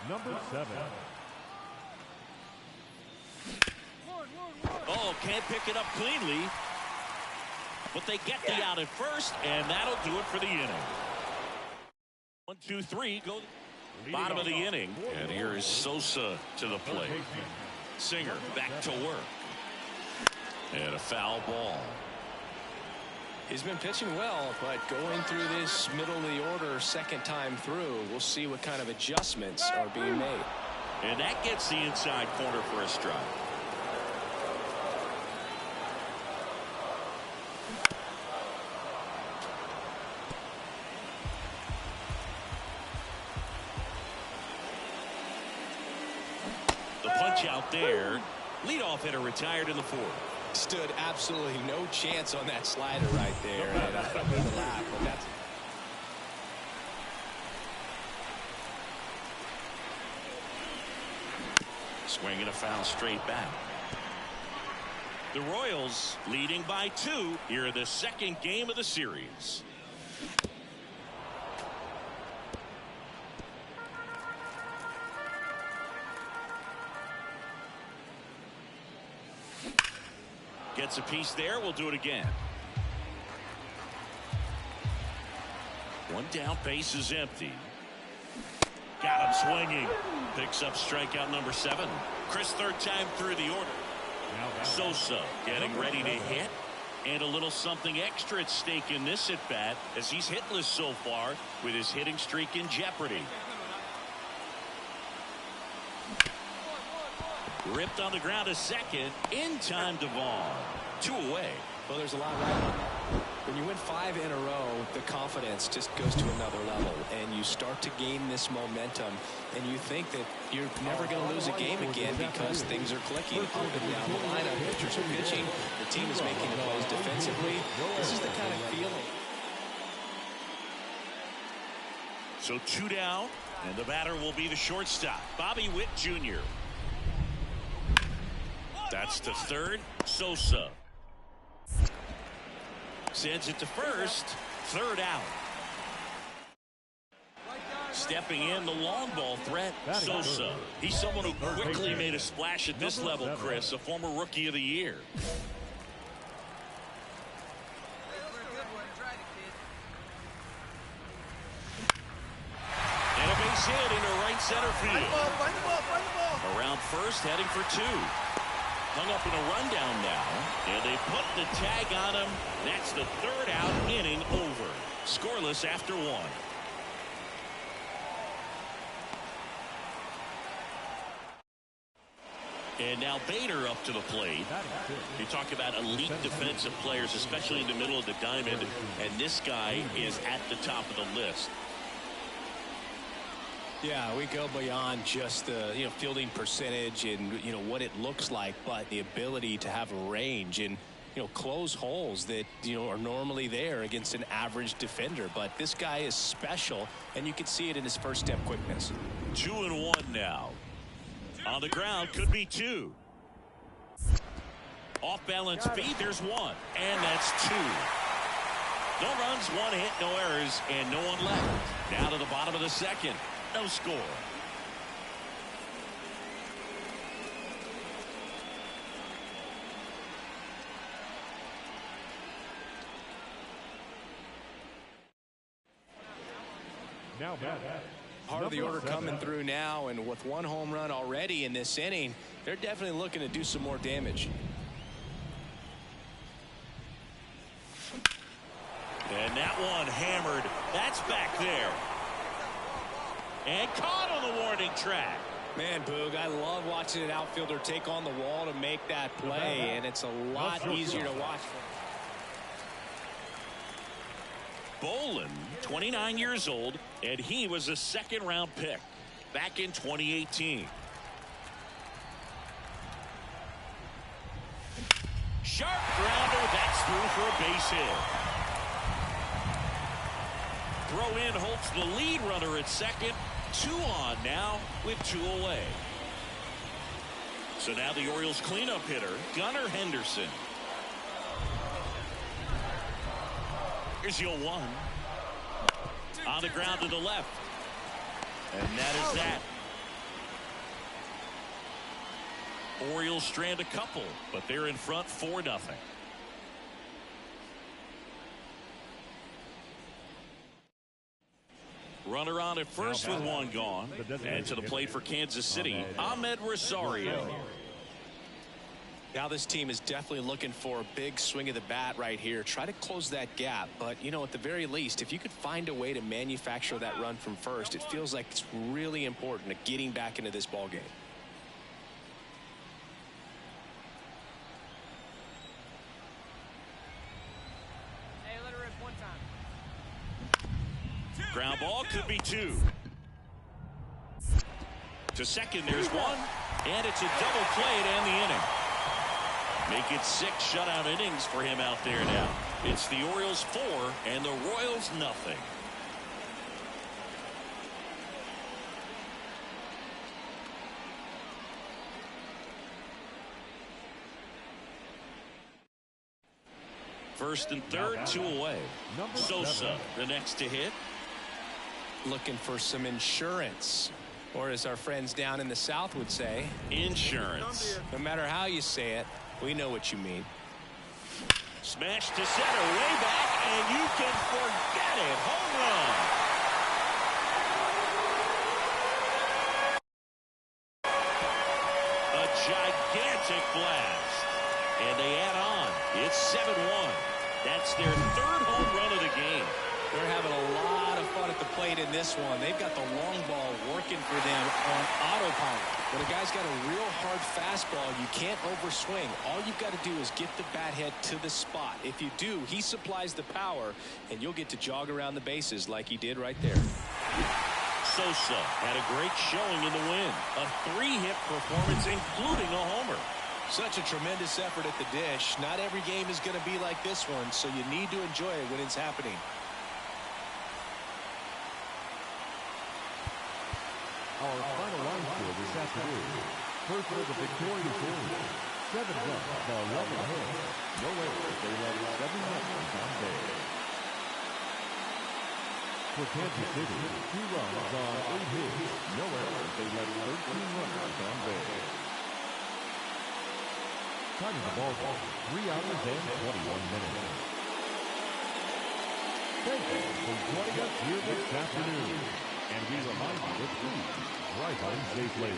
number 7. Oh, can't pick it up cleanly. But they get the out at first, and that'll do it for the inning. 1, 2, 3, go bottom of the inning. And here is Sosa to the plate. Singer back to work. And a foul ball. He's been pitching well, but going through this middle of the order second time through, we'll see what kind of adjustments are being made. And that gets the inside corner for a strike. The punch out there. Leadoff hitter retired in the 4th. Stood absolutely no chance on that slider right there. And I don't mean to laugh, but that's... Swinging a foul straight back. The Royals leading by 2 here in the second game of the series. Gets a piece there. We'll do it again. One down, base is empty. Got him swinging. Picks up strikeout number 7. Chris, third time through the order. Sosa getting ready to hit. And a little something extra at stake in this at bat as he's hitless so far with his hitting streak in jeopardy. Ripped on the ground a second. In time to Vaughn. 2 away. Well, there's a lot right on that. When you win 5 in a row, the confidence just goes to another level, and you start to gain this momentum, and you think that you're never going to lose a game again because things are clicking up and down the lineup. Pitchers are pitching. The team is making the plays defensively. This is the kind of feeling. So 2 down, and the batter will be the shortstop, Bobby Witt Jr. That's to third. Sosa sends it to first. Third out. Stepping in, the long ball threat, Sosa. He's someone who quickly made a splash at this level, Chris, a former Rookie of the Year. And a base hit into right center field. Around first, heading for 2. Hung up in a rundown now, and they put the tag on him. That's the third out, inning over. Scoreless after 1. And now Bader up to the plate. You talk about elite defensive players, especially in the middle of the diamond, and this guy is at the top of the list. Yeah, we go beyond just the fielding percentage and what it looks like, but the ability to have a range and close holes that are normally there against an average defender. But this guy is special, and you can see it in his first step quickness. 2-1 now. On the ground, could be 2. Off balance feet, there's 1, and that's 2. No runs, 1 hit, no errors, and no one left. Down to the bottom of the second. No score. Now back. Part of the order coming through now, and with 1 home run already in this inning, they're definitely looking to do some more damage. And that one hammered. That's back there. And caught on the warning track. Man, Boog, I love watching an outfielder take on the wall to make that play, and it's a lot easier to watch. Bolin, 29 years old, and he was a 2nd-round pick back in 2018. Sharp grounder, that's through for a base hit. Throw in holds the lead runner at second. 2 on now with 2 away. So now the Orioles cleanup hitter, Gunnar Henderson. Here's your 1. On the ground to the left. And that is that. Orioles strand a couple, but they're in front 4-0. Runner on at first with one gone. And to the plate for Kansas City, Ahmed Rosario. Now this team is definitely looking for a big swing of the bat right here. Try to close that gap. But, you know, at the very least, if you could find a way to manufacture that run from first, it feels like it's really important to getting back into this ball game. Hey, let her rip one time. Ground ball could be 2. To second, there's 1. And it's a double play to end the inning. Make it 6 shutout innings for him out there now. It's the Orioles 4 and the Royals nothing. First and third, 2 away. Sosa, the next to hit. Looking for some insurance. Or as our friends down in the South would say, insurance. No matter how you say it, we know what you mean. Smash to center, way back, and you can forget it. Home run. A gigantic blast. And they add on. It's 7-1. That's their 3rd home run of the game. They're having a lot of fun at the plate in this one. They've got the long ball working for them on autopilot. When a guy's got a real hard fastball, you can't overswing. All you've got to do is get the bat head to the spot. If you do, he supplies the power, and you'll get to jog around the bases like he did right there. Sosa had a great showing in the win. A 3-hit performance, including a homer. Such a tremendous effort at the dish. Not every game is going to be like this one, so you need to enjoy it when it's happening. Our final line score this afternoon. First for the victorious Orioles, 7 runs to 11 hits. No errors. They led 7 runs on base. For Kansas City, 2 runs on 8 hits. No errors. They led 13 runners on base. Time of the ball game, 3 hours and 21 minutes. Thank you for joining us here this afternoon. And we remind you that please drive home safely.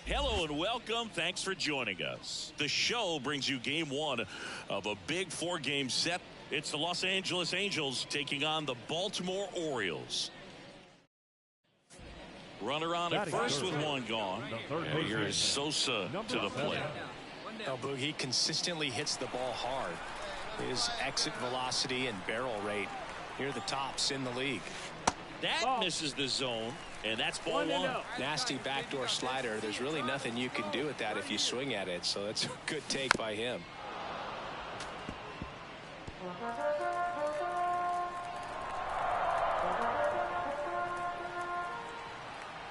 Hello and welcome. Thanks for joining us. The show brings you game 1 of a big 4-game set. It's the Los Angeles Angels taking on the Baltimore Orioles. Runner on at first with 1 gone. And here is Sosa to the plate. Oh, Boog, he consistently hits the ball hard. His exit velocity and barrel rate near the tops in the league. That misses the zone, and that's ball 1. Nasty backdoor slider. There's really nothing you can do with that if you swing at it, so that's a good take by him.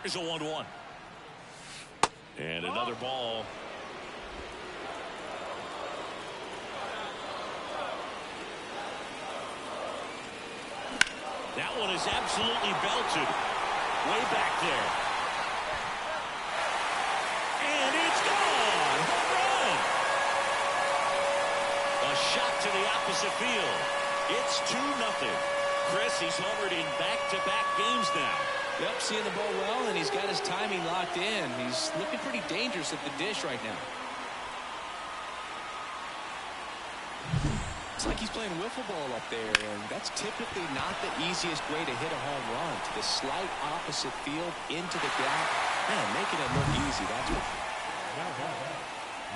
Here's a 1-1. And another ball. is absolutely belted. Way back there. And it's gone. Home run. A shot to the opposite field. It's 2-0. Chris, he's homered in back-to-back games now. Yep, seeing the ball well, and he's got his timing locked in. He's looking pretty dangerous at the dish right now. It's like he's playing wiffle ball up there, and that's typically not the easiest way to hit a home run. To the slight opposite field, into the gap. Man, making it look easy. That's what.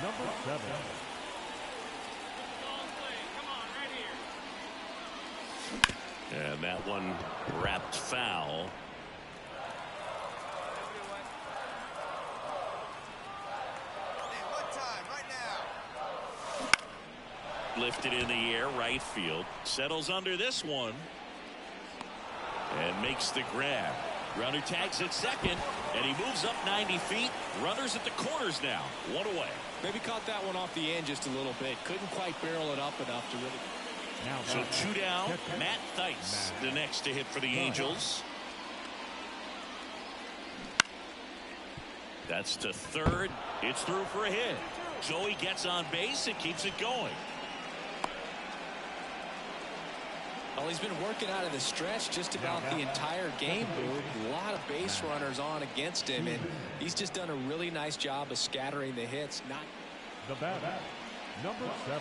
Number 7. And that one wrapped foul. Lifted in the air, right field. Settles under this one. And makes the grab. Runner tags at second. And he moves up 90 feet. Runners at the corners now. 1 away. Maybe caught that one off the end just a little bit. Couldn't quite barrel it up enough to really. So 2 down. Matt Theis, the next to hit for the Angels. That's to third. It's through for a hit. Joey gets on base and keeps it going. Well, he's been working out of the stretch just about the entire game, Boog. A lot of base runners on against him, and he's just done a really nice job of scattering the hits. The batter, number 7.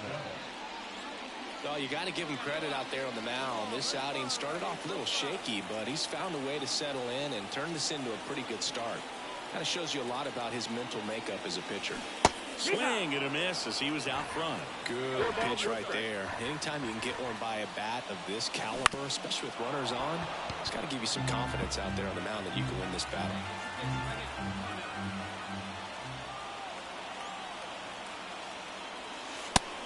Well, you got to give him credit out there on the mound. This outing started off a little shaky, but he's found a way to settle in and turn this into a pretty good start. Kind of shows you a lot about his mental makeup as a pitcher. Swing and a miss as he was out front. Good pitch right there. Anytime you can get one by a bat of this caliber, especially with runners on, it's got to give you some confidence out there on the mound that you can win this battle.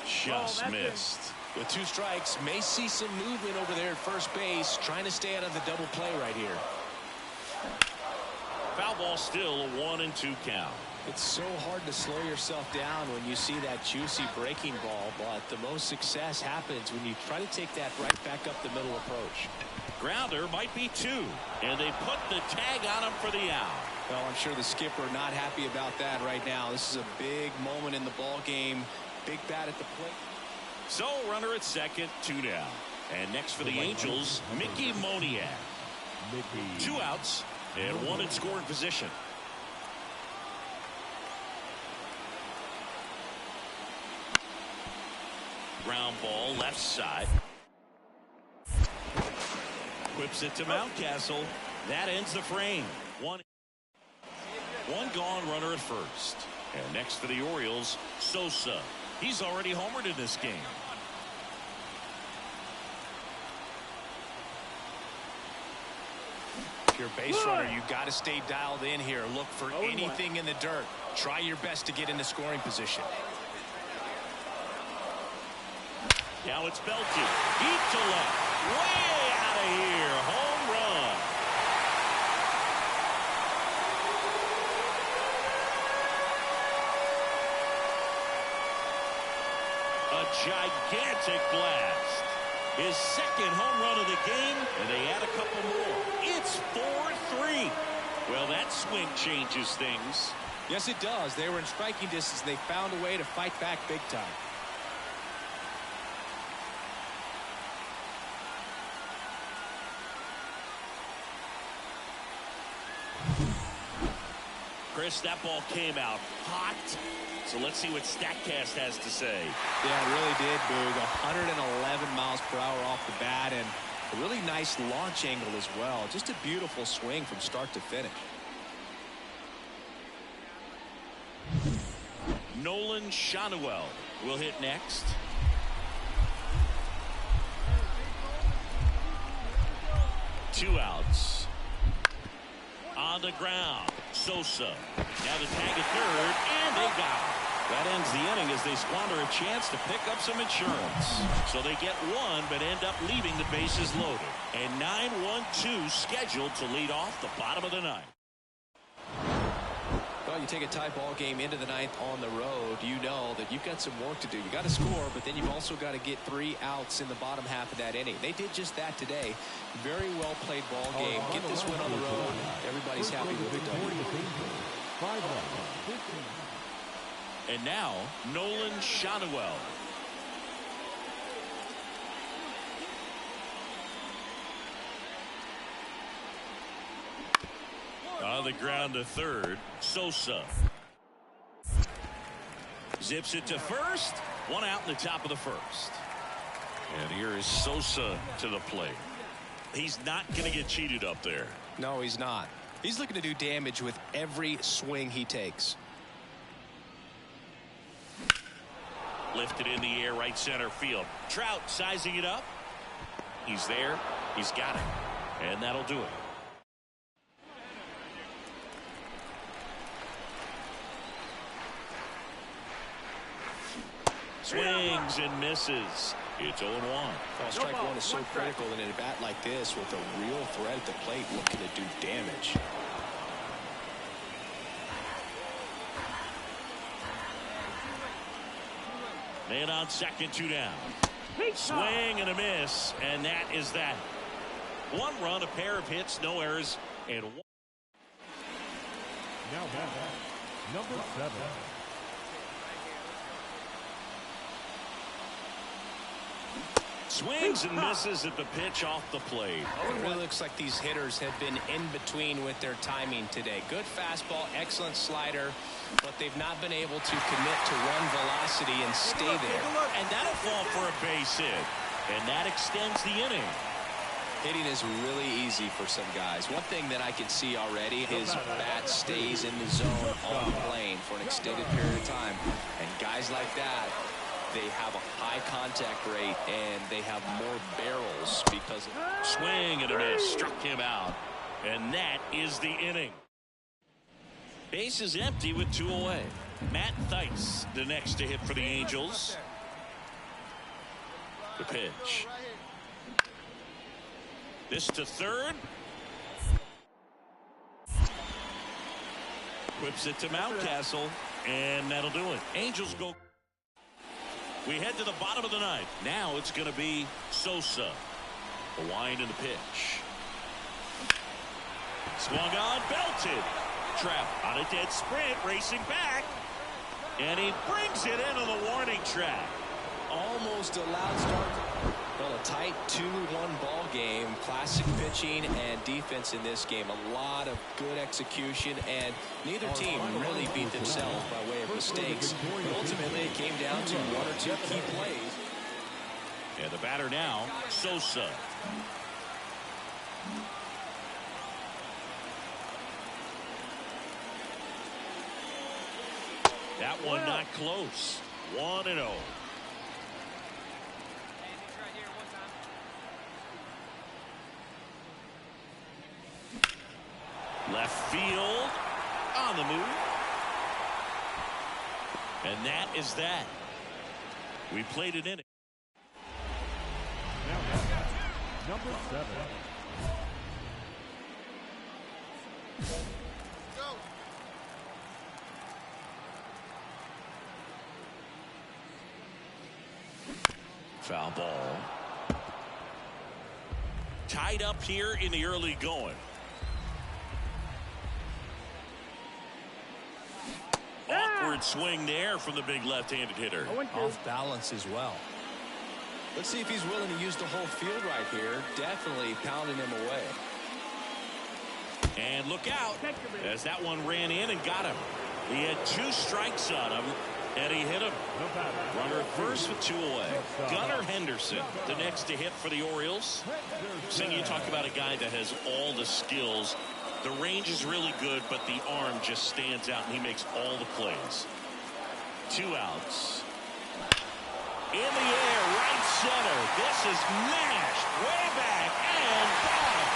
Just missed. With 2 strikes, may see some movement over there at first base, trying to stay out of the double play right here. Foul ball, still a 1-2 count. It's so hard to slow yourself down when you see that juicy breaking ball, but the most success happens when you try to take that right back up the middle approach. Grounder might be 2, and they put the tag on him for the out. Well, I'm sure the skipper not happy about that right now. This is a big moment in the ball game. Big bat at the plate. So runner at second, 2 down. And next for the Angels, Mickey Moniak. 2 outs and 1 in scoring position. Ground ball left side. Whips it to Mountcastle. That ends the frame. One gone, runner at first. And next for the Orioles, Sosa. He's already homered in this game. If you're a base runner, you got to stay dialed in here. Look for anything in the dirt. Try your best to get into scoring position. Now it's belted. Deep to left. Way out of here. Home run. A gigantic blast. His second home run of the game, and they add a couple more. It's 4-3. Well, that swing changes things. Yes, it does. They were in striking distance. They found a way to fight back big time. Chris, that ball came out hot. So let's see what StatCast has to say. Yeah, it really did, Boog. 111 miles per hour off the bat, and a really nice launch angle as well. Just a beautiful swing from start to finish. Nolan Shanuel will hit next. Two outs. On the ground, Sosa. Now the tag at third, and they got it. That ends the inning as they squander a chance to pick up some insurance. So they get one, but end up leaving the bases loaded. And 9-1-2 scheduled to lead off the bottom of the ninth. Well, you take a tie ball game into the ninth on the road, you know that you've got some work to do. You got to score, but then you've also got to get 3 outs in the bottom half of that inning. They did just that today. Very well played ball game. Get this win on the road. Everybody's happy with the W. And now, Nolan Shotwell. On the ground to third, Sosa. Zips it to first. 1 out in the top of the first. And here is Sosa to the plate. He's not going to get cheated up there. No, he's not. He's looking to do damage with every swing he takes. Lifted in the air, right center field. Trout sizing it up. He's there. He's got it. And that'll do it. Swings and misses. It's 0-1. Well, strike one is so critical in a bat like this with a real threat at the plate looking to do damage. Man on second, 2 down. Swing and a miss, and that is that. 1 run, a pair of hits, no errors, and 1. Now back, number 7. Swings and misses at the pitch off the plate. It really looks like these hitters have been in between with their timing today. Good fastball, excellent slider, but they've not been able to commit to run velocity and stay there. And that'll fall for a base hit. And that extends the inning. Hitting is really easy for some guys. One thing that I can see already, his bat stays in the zone on the plane for an extended period of time. And guys like that, they have a high contact rate and they have more barrels because of swing and a miss, struck him out, and that is the inning. Base is empty with 2 away. Matt Theis, the next to hit for the Angels. The pitch. This to third. Whips it to Mountcastle, and that'll do it. Angels go. We head to the bottom of the 9th. Now it's going to be Sosa. The wind and the pitch. Swung on, belted. Trout on a dead sprint, racing back. And he brings it into the warning track. Almost a loud start. Well, a tight 2-1 ball game. Classic pitching and defense in this game. A lot of good execution, and neither team really beat themselves by way of mistakes. But ultimately, it came down to 1 or 2 key plays. And the batter now, Sosa. That one not close. 1-0. Left field on the move. And that is that. We played it in. Now, number 7. Go. Foul ball. Tied up here in the early going. Awkward swing there from the big left-handed hitter. Off balance as well. Let's see if he's willing to use the whole field right here. Definitely pounding him away. And look out as that one ran in and got him. He had 2 strikes on him, and he hit him. Runner first with 2 away. Gunnar Henderson, the next to hit for the Orioles. Sing, you talk about a guy that has all the skills. The range is really good, but the arm just stands out, and he makes all the plays. 2 outs. In the air, right center. This is mashed way back and back.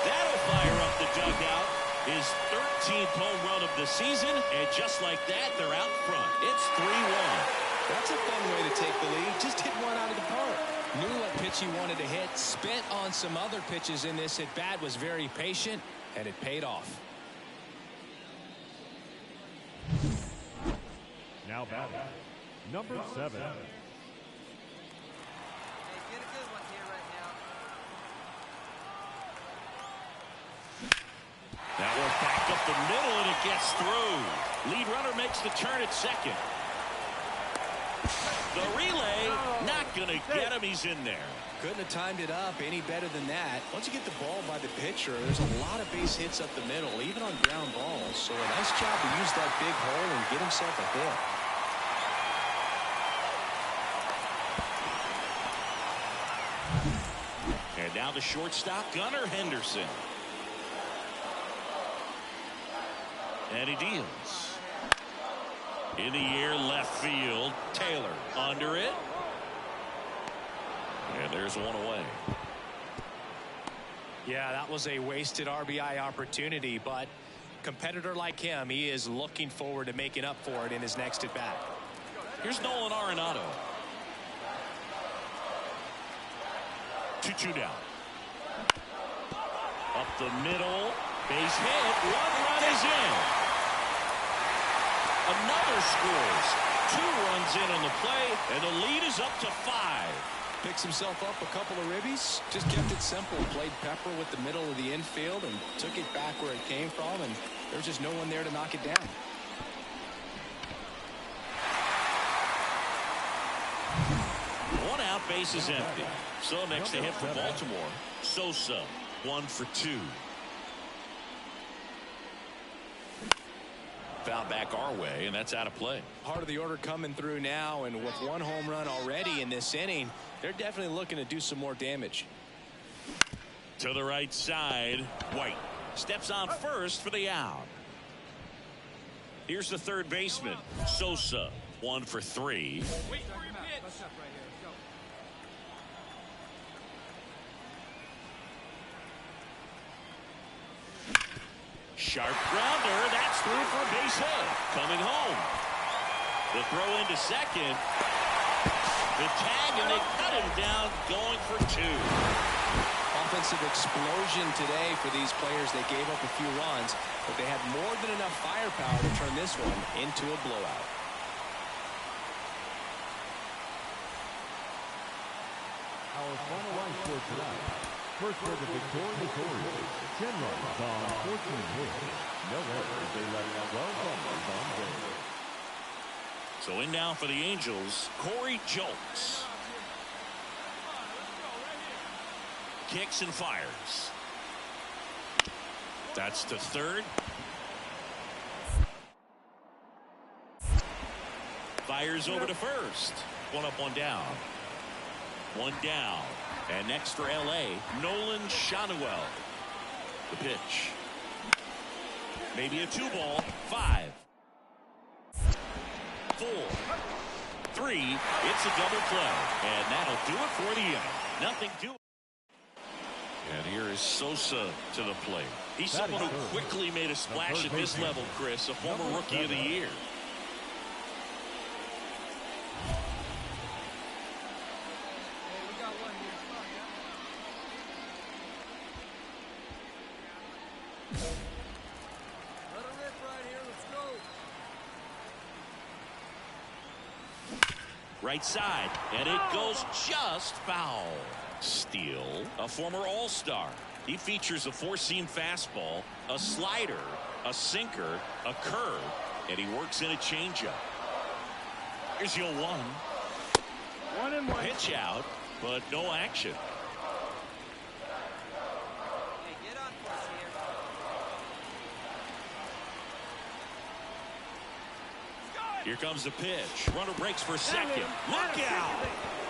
That'll fire up the dugout. His 13th home run of the season, and just like that, they're out front. It's 3-1. That's a fun way to take the lead. Just hit one out of the park. Knew what pitch he wanted to hit. Spent on some other pitches in this at bat. Was very patient, and it paid off. Now batting, number 7. Hey, get a good one here right now. That one back up the middle, and it gets through. Lead runner makes the turn at second. The relay, not going to get him. He's in there. Couldn't have timed it up any better than that. Once you get the ball by the pitcher, there's a lot of base hits up the middle, even on ground balls. So a nice job to use that big hole and get himself a hit. And now the shortstop, Gunnar Henderson. And he deals. In the air, left field. Taylor under it. And there's one away. Yeah, that was a wasted RBI opportunity, but competitor like him, he is looking forward to making up for it in his next at bat. Here's Nolan Arenado. 2-2 down. Up the middle. Base hit. One run is in. Another scores. 2 runs in on the play, and the lead is up to 5. Picks himself up a couple of ribbies. Just kept it simple. Played pepper with the middle of the infield and took it back where it came from, and there's just no one there to knock it down. One out, base is empty. So next to hit for Baltimore, Sosa, 1 for 2. Foul back our way, and that's out of play. Heart of the order coming through now, and with 1 home run already in this inning, they're definitely looking to do some more damage. To the right side, White steps on first for the out. Here's the third baseman, Sosa, 1 for 3. Let's up right here. Let's go. Sharp grounder, that's through for a base hit. Coming home. The throw into second. The tag, and they cut him down, going for 2. Offensive explosion today for these players. They gave up a few runs, but they had more than enough firepower to turn this one into a blowout. Our final line score tonight. First for the victorious Orioles, 10 runs on 14 hits. No errors. They left 12 runners on base. So in now for the Angels, Corey Julks. Kicks and fires. That's to third. Fires over to first. 1 up, 1 down. 1 down. And next for L.A., Nolan Shanuel. The pitch. Maybe a 2-ball. 5. 4. 3. It's a double play. And that'll do it for the inning. Nothing to it. And here is Sosa to the plate. He's someone who quickly made a splash at this level, Chris, a former Rookie of the Year. Right side, and it goes just foul. Steele, a former All-Star. He features a 4-seam fastball, a slider, a sinker, a curve, and he works in a changeup. Here's your 1. 1-1. Pitch out, but no action. Hey, get on for us here. Here comes the pitch. Runner breaks for second. Look out!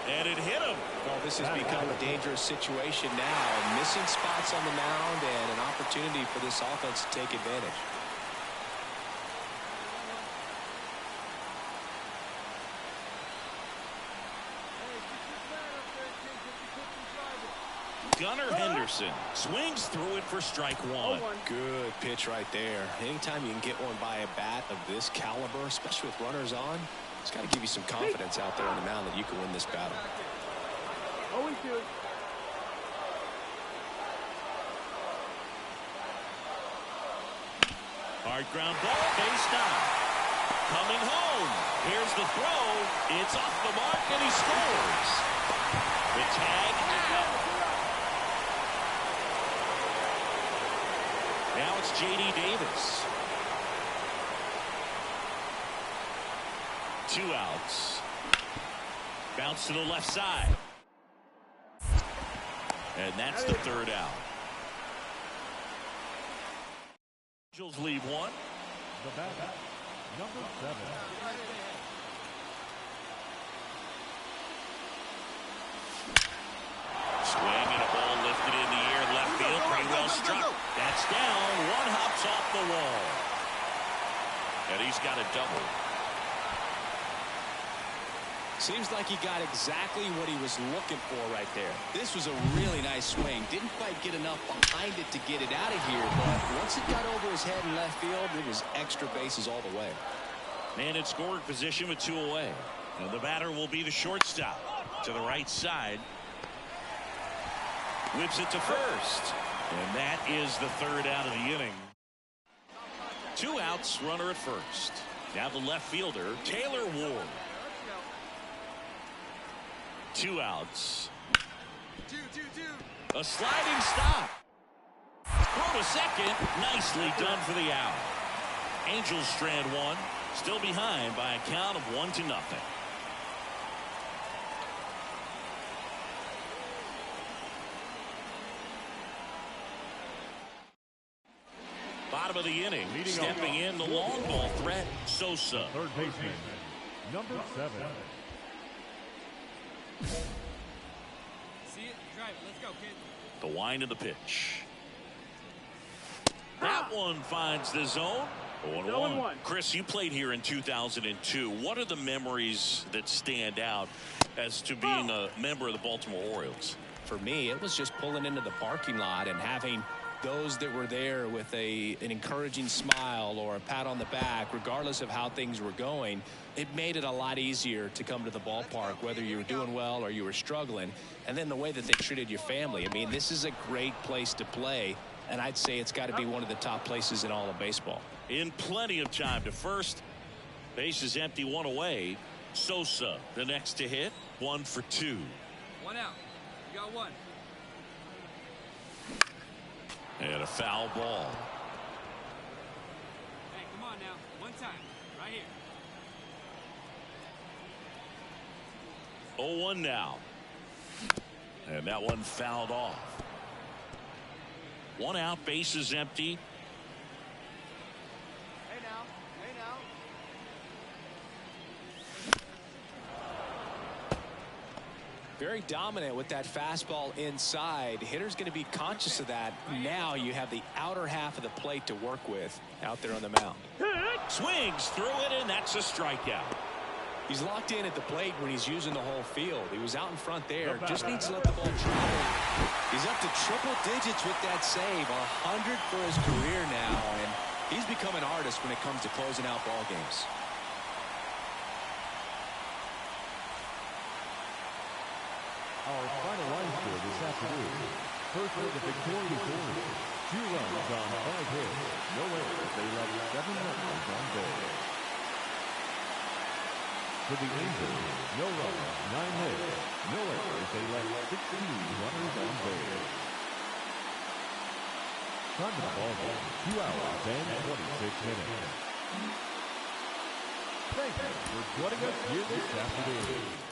And it hit him. Well, this has become a dangerous situation now. Missing spots on the mound and an opportunity for this offense to take advantage. Gunnar Henderson swings through it for strike 1. Good pitch right there. Anytime you can get one by a bat of this caliber, especially with runners on, it's got to give you some confidence out there on the mound that you can win this battle. Always do. Hard ground ball, base down. Coming home. Here's the throw. It's off the mark, and he scores. The tag. Now it's J.D. Davis. 2 outs. Bounce to the left side. And that's the 3rd out. Angels leave 1. The batter, number 7. Swing and a ball lifted in the air. Left field, pretty well struck. That's down. 1 hops off the wall. And he's got a double. Seems like he got exactly what he was looking for right there. This was a really nice swing. Didn't quite get enough behind it to get it out of here, but once it got over his head in left field, it was extra bases all the way. Man in scoring position with 2 away. And the batter will be the shortstop to the right side. Whips it to first. And that is the 3rd out of the inning. 2 outs, runner at first. Now the left fielder, Taylor Ward. 2 outs. 2. A sliding stop. Throw to second. Nicely done for the out. Angels strand 1. Still behind by a count of 1-0. Bottom of the inning. Stepping in the long ball threat, Sosa. Third baseman, number 7. See it? Drive it. Let's go, kid. The wind of the pitch. That one finds the zone. 0-1. Chris, you played here in 2002. What are the memories that stand out as to being a member of the Baltimore Orioles? For me, it was just pulling into the parking lot and having those that were there with an encouraging smile or a pat on the back, regardless of how things were going. It made it a lot easier to come to the ballpark, whether you were doing well or you were struggling. And then the way that they treated your family. I mean, this is a great place to play, and I'd say it's got to be one of the top places in all of baseball. In plenty of time to first. Base is empty, 1 away. Sosa, the next to hit, 1 for 2. 1 out. You got 1. And a foul ball. Hey, come on now. 1 time. Right here. 0-1 now. And that one fouled off. 1 out, base is empty. Hey now. Very dominant with that fastball inside. Hitter's going to be conscious of that. Now you have the outer half of the plate to work with out there on the mound. Swings through it, and that's a strikeout. He's locked in at the plate when he's using the whole field. He was out in front there. Just needs to let the ball travel. He's up to triple digits with that save. 100 for his career now, and he's become an artist when it comes to closing out ball games. Our final line score this afternoon. First for the victorious Orioles, 2 runs on 5 hits. No errors. They left 7 runners on base. For the Angels, no runs, 9 hits. No errors. They left 16 runners on base. Time to the ball game, 2 hours and 26 minutes. Thank you for joining us here this afternoon.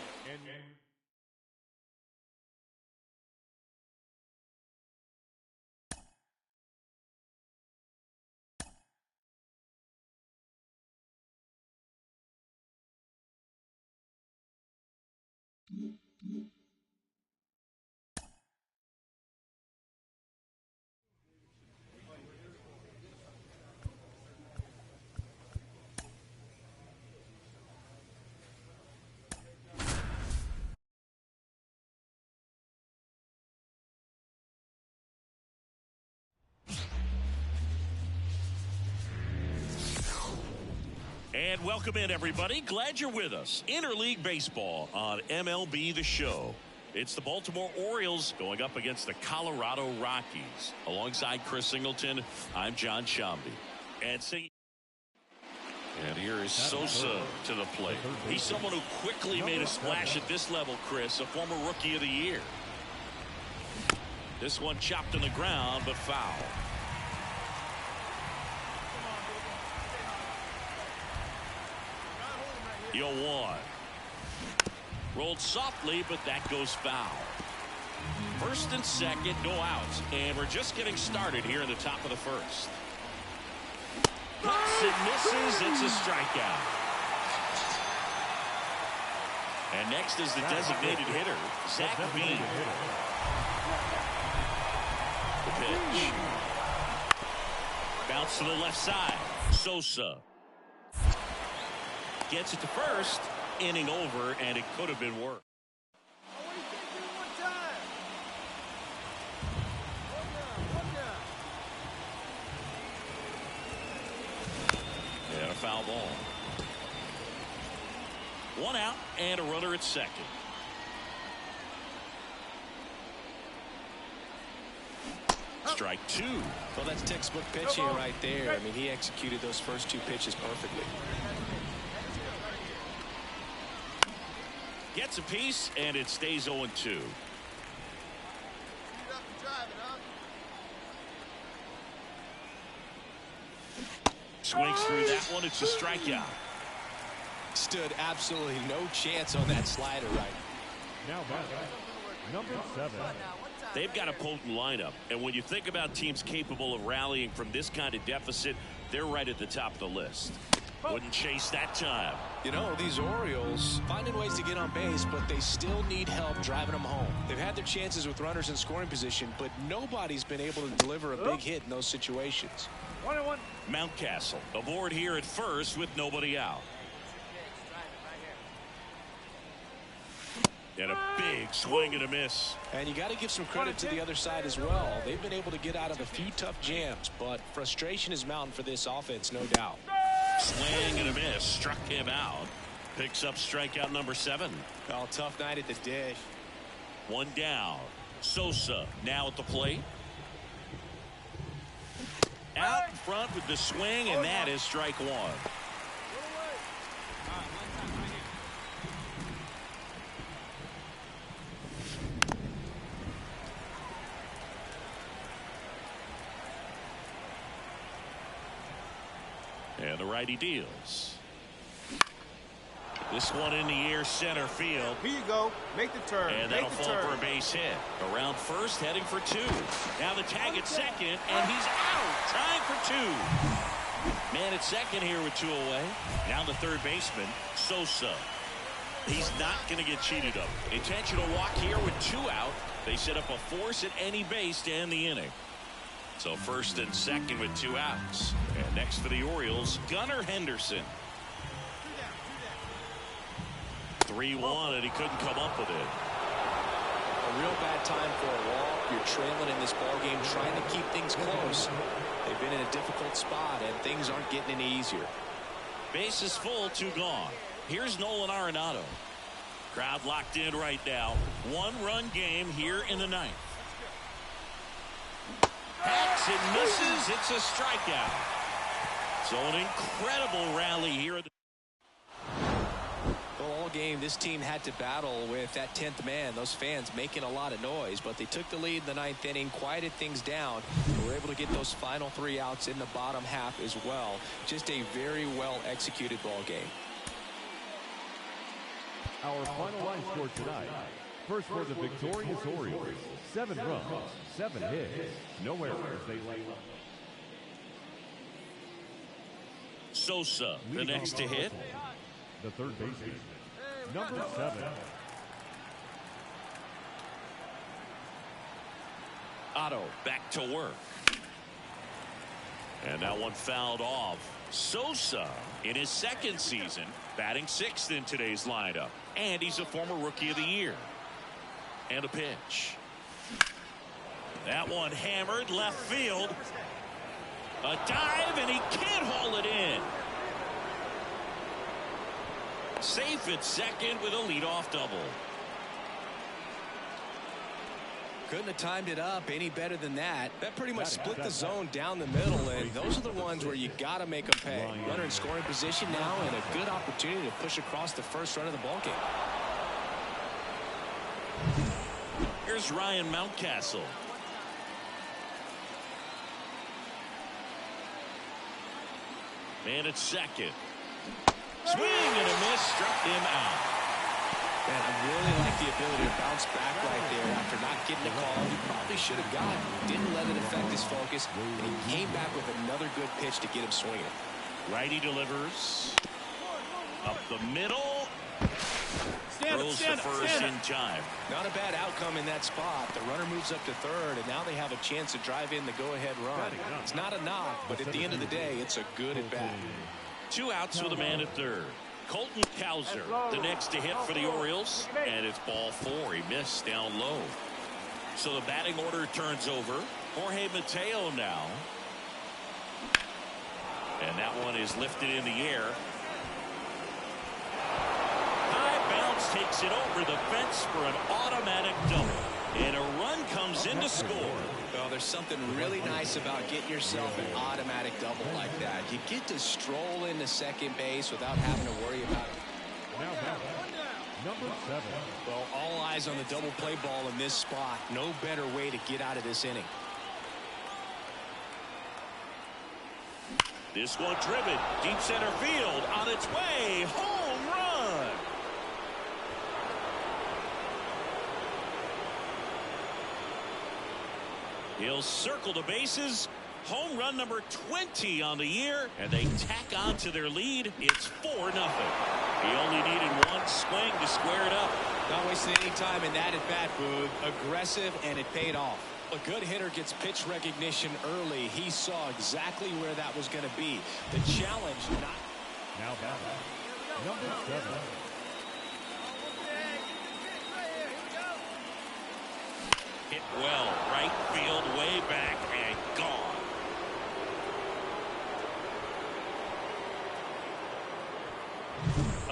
And welcome in, everybody. Glad you're with us. Interleague Baseball on MLB The Show. It's the Baltimore Orioles going up against the Colorado Rockies. Alongside Chris Singleton, I'm John Shambi. And And here is Sosa to the plate. He's someone who quickly made a splash at this level, Chris, a former Rookie of the Year. This one chopped on the ground, but foul. Yo, 1. Rolled softly, but that goes foul. First and second, no outs. And we're just getting started here in the top of the first. Cuts and misses. It's a strikeout. And next is the designated hitter, Zach Bean. The pitch. Bounce to the left side. Sosa gets it to first. Inning over, and it could have been worse. And a foul ball. 1 out and a runner at second. Strike 2. Well, that's textbook pitching right there. I mean, he executed those first 2 pitches perfectly. Gets a piece, and it stays 0-2. Swings through that one. It's a strikeout. Stood absolutely no chance on that slider right. Now back, number 7. They've got a potent lineup, and when you think about teams capable of rallying from this kind of deficit, they're right at the top of the list. Wouldn't chase that time. You know, these Orioles finding ways to get on base, but they still need help driving them home. They've had their chances with runners in scoring position, but nobody's been able to deliver a big hit in those situations. 1-1. Mountcastle aboard here at first with nobody out. And a big swing and a miss. And you got to give some credit to the other side as well. They've been able to get out of a few tough jams, but frustration is mounting for this offense, no doubt. Swing and a miss. Struck him out. Picks up strikeout number 7. Oh, tough night at the dish. 1 down. Sosa now at the plate. Out in front with the swing, and that is strike 1. And the righty deals. This one in the air center field. Here you go. Make the turn. And that'll fall for a base hit. Around first, heading for 2. Now the tag at second, and he's out. Trying for 2. Man at second here with 2 away. Now the third baseman, Sosa. He's not going to get cheated up. Intentional walk here with 2 out. They set up a force at any base to end the inning. So first and second with 2 outs. And next for the Orioles, Gunnar Henderson. 3-1, and he couldn't come up with it. A real bad time for a walk. You're trailing in this ball game, trying to keep things close. They've been in a difficult spot, and things aren't getting any easier. Base is full, 2 gone. Here's Nolan Arenado. Crowd locked in right now. 1-run game here in the 9th. Hacks and misses. It's a strikeout. So an incredible rally here. Well, all game, this team had to battle with that 10th man. Those fans making a lot of noise, but they took the lead in the 9th inning, quieted things down. They were able to get those final 3 outs in the bottom half as well. Just a very well executed ball game. Our final line score tonight. First for the victorious Orioles, 7 runs, 7 hits, no errors. They lay low. Sosa, the next to hit. The third baseman, number 7. Otto back to work. And that one fouled off. Sosa in his 2nd season, batting 6th in today's lineup. And he's a former Rookie of the Year. And a pitch. That one hammered left field. A dive, and he can't haul it in. Safe at second with a leadoff double. Couldn't have timed it up any better than that. That pretty much split the zone down the middle, and those are the ones where you got to make them pay. Runner in scoring position now, and a good opportunity to push across the first run of the ballgame. Here's Ryan Mountcastle. Man at second. Swing and a miss, struck him out. Man, I really like the ability to bounce back right there after not getting the call he probably should have got. Didn't let it affect his focus, and he came back with another good pitch to get him swinging. Righty delivers. Up the middle. Throws the first in time. Not a bad outcome in that spot. The runner moves up to third, and now they have a chance to drive in the go-ahead run. It's not a knock, but at the end of the day, it's a good at-bat. 2 outs with a man at third. Colton Cowser, the next to hit for the Orioles, and it's ball 4. He missed down low. So the batting order turns over. Jorge Mateo now. And that one is lifted in the air. High bounce takes it over the fence for an automatic double. And a run comes in to score. Well, there's something really nice about getting yourself an automatic double like that. You get to stroll into second base without having to worry about it. Now number 7. Well, all eyes on the double play ball in this spot. No better way to get out of this inning. This one driven deep center field on its way. Home run. He'll circle the bases. Home run number 20 on the year, and they tack on to their lead. It's 4-0. He only needed one swing to square it up. Not wasting any time in that at-bat, Boog. Aggressive, and it paid off. A good hitter gets pitch recognition early. He saw exactly where that was going to be. The challenge not... Now number 7. Hit well, right field, way back, and gone.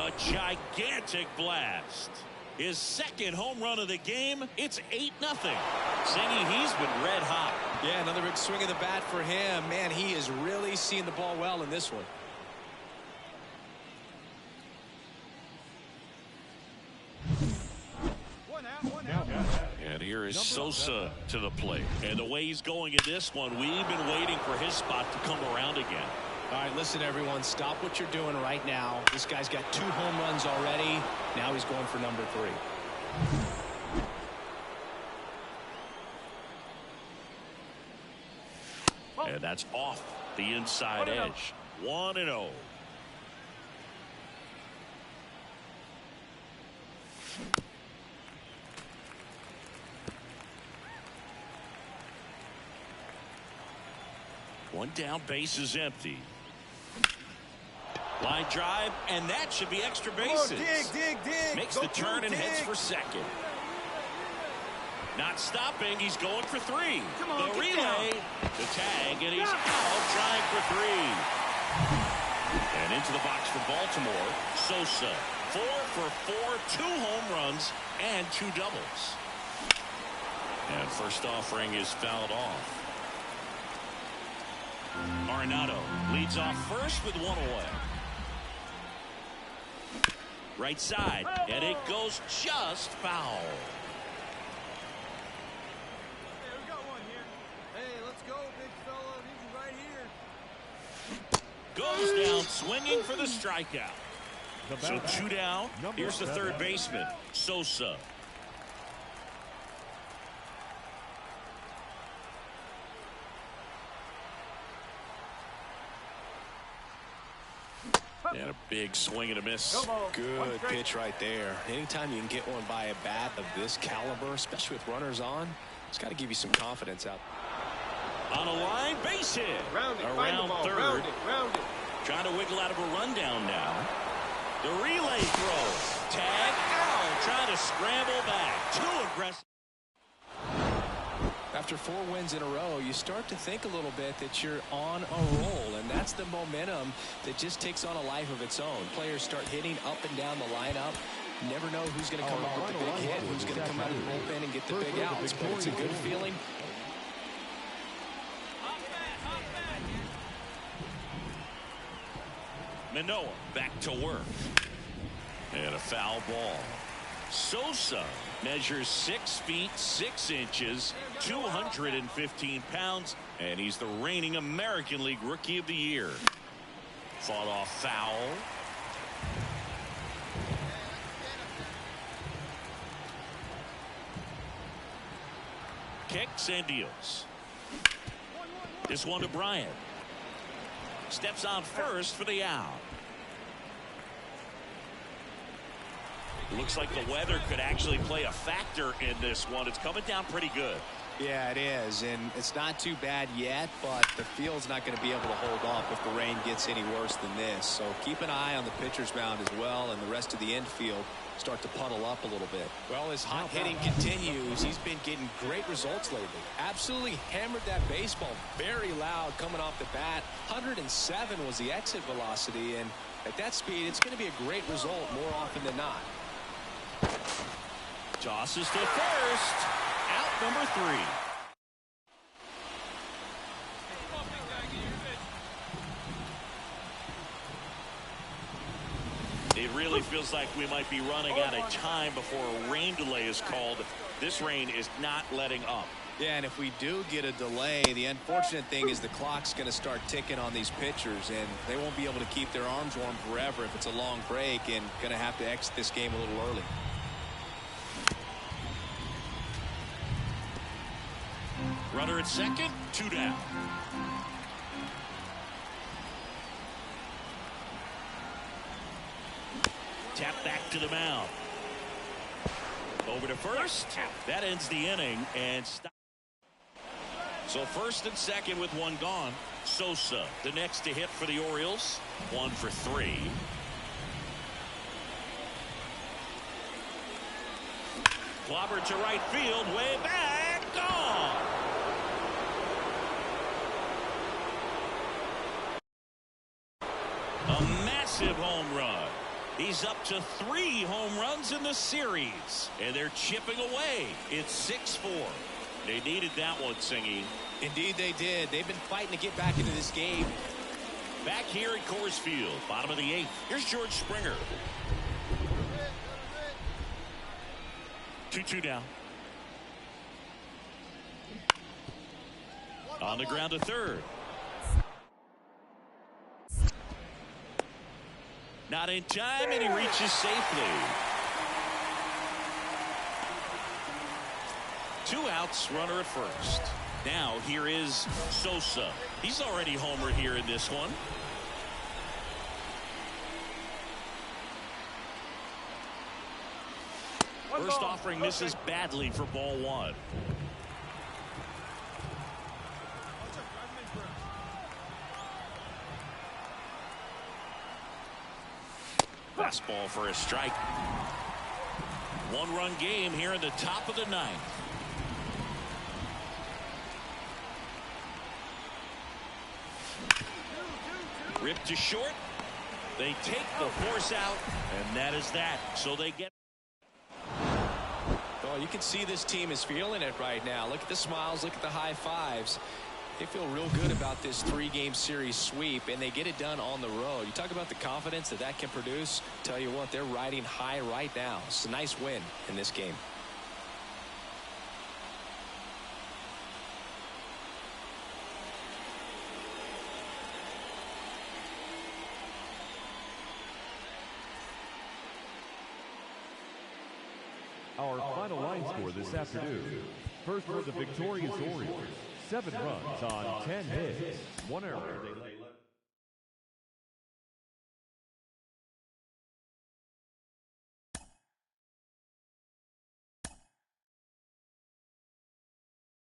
A gigantic blast. His second home run of the game. It's 8-0. Singy, he's been red hot. Yeah, another big swing of the bat for him. Man, he is really seeing the ball well in this one. One out. And here is Sosa to the plate. And the way he's going in this one, we've been waiting for his spot to come around again. All right, listen, everyone. Stop what you're doing right now. This guy's got 2 home runs already. Now he's going for number 3. And that's off the inside edge. 1-0. One down, base is empty. Line drive, and that should be extra bases. Dig. Makes the turn and heads for second. Not stopping, he's going for 3. Come on, the get relay, down. the tag, and he's out trying for 3. And into the box for Baltimore, Sosa. 4 for 4, 2 home runs, and 2 doubles. And first offering is fouled off. Arenado leads off first with 1 away. Right side, and it goes just foul. Hey, we got one here. Hey, let's go, big fella. He's right here. Goes down swinging for the strikeout. So 2 down. Here's the third baseman, Sosa. And a big swing and a miss. Good pitch right there. Anytime you can get one by a bat of this caliber, especially with runners on, it's got to give you some confidence out. On a line, base hit. Around third. Round it. Trying to wiggle out of a rundown now. The relay throw. Tag out. Trying to scramble back. Too aggressive. After 4 wins in a row, you start to think a little bit that you're on a roll, and that's the momentum that just takes on a life of its own. Players start hitting up and down the lineup. You never know who's going to come up with the big hit, who's going to come out of the bullpen and get the big outs, but it's a good feeling. Manoah back to work. And a foul ball. Sosa measures 6 feet 6 inches, 215 pounds, and he's the reigning American League Rookie of the Year. Fought off foul. Kicks and deals. This one to Bryant. Steps on first for the out. Looks like the weather could actually play a factor in this one. It's coming down pretty good. Yeah, it is, and it's not too bad yet, but the field's not going to be able to hold up if the rain gets any worse than this. So keep an eye on the pitcher's mound as well, and the rest of the infield start to puddle up a little bit. Well, as hot hitting continues, he's been getting great results lately. Absolutely hammered that baseball very loud coming off the bat. 107 was the exit velocity, and at that speed, it's going to be a great result more often than not. Tosses to first. Out number 3. It really feels like we might be running out of time before a rain delay is called. This rain is not letting up. Yeah, and if we do get a delay, the unfortunate thing is the clock's going to start ticking on these pitchers, and they won't be able to keep their arms warm forever if it's a long break, and going to have to exit this game a little early. Runner at second, 2 down. Tap back to the mound. Over to first. That ends the inning and stop. So first and second with 1 gone. Sosa, the next to hit for the Orioles. 1 for 3. Clobber to right field, way back, gone. A massive home run. He's up to 3 home runs in the series, and they're chipping away. It's 6-4. They needed that one, Singy. Indeed they did. They've been fighting to get back into this game. Back here at Coors Field, bottom of the 8th. Here's George Springer. 2-2 down. On the ground to third. Not in time, and he reaches safely. 2 outs, runner at first. Now here is Sosa. He's already homered here in this one. First offering misses badly for ball 1. Fastball for a strike. 1-run game here in the top of the 9th. Ripped to short. They take the force out, and that is that. So they get. Oh, you can see this team is feeling it right now. Look at the smiles. Look at the high fives. They feel real good about this 3-game series sweep, and they get it done on the road. You talk about the confidence that that can produce. Tell you what, they're riding high right now. It's a nice win in this game. Our final line score this afternoon. First for the victorious Orioles, 7 runs on 10 hits, 1 error.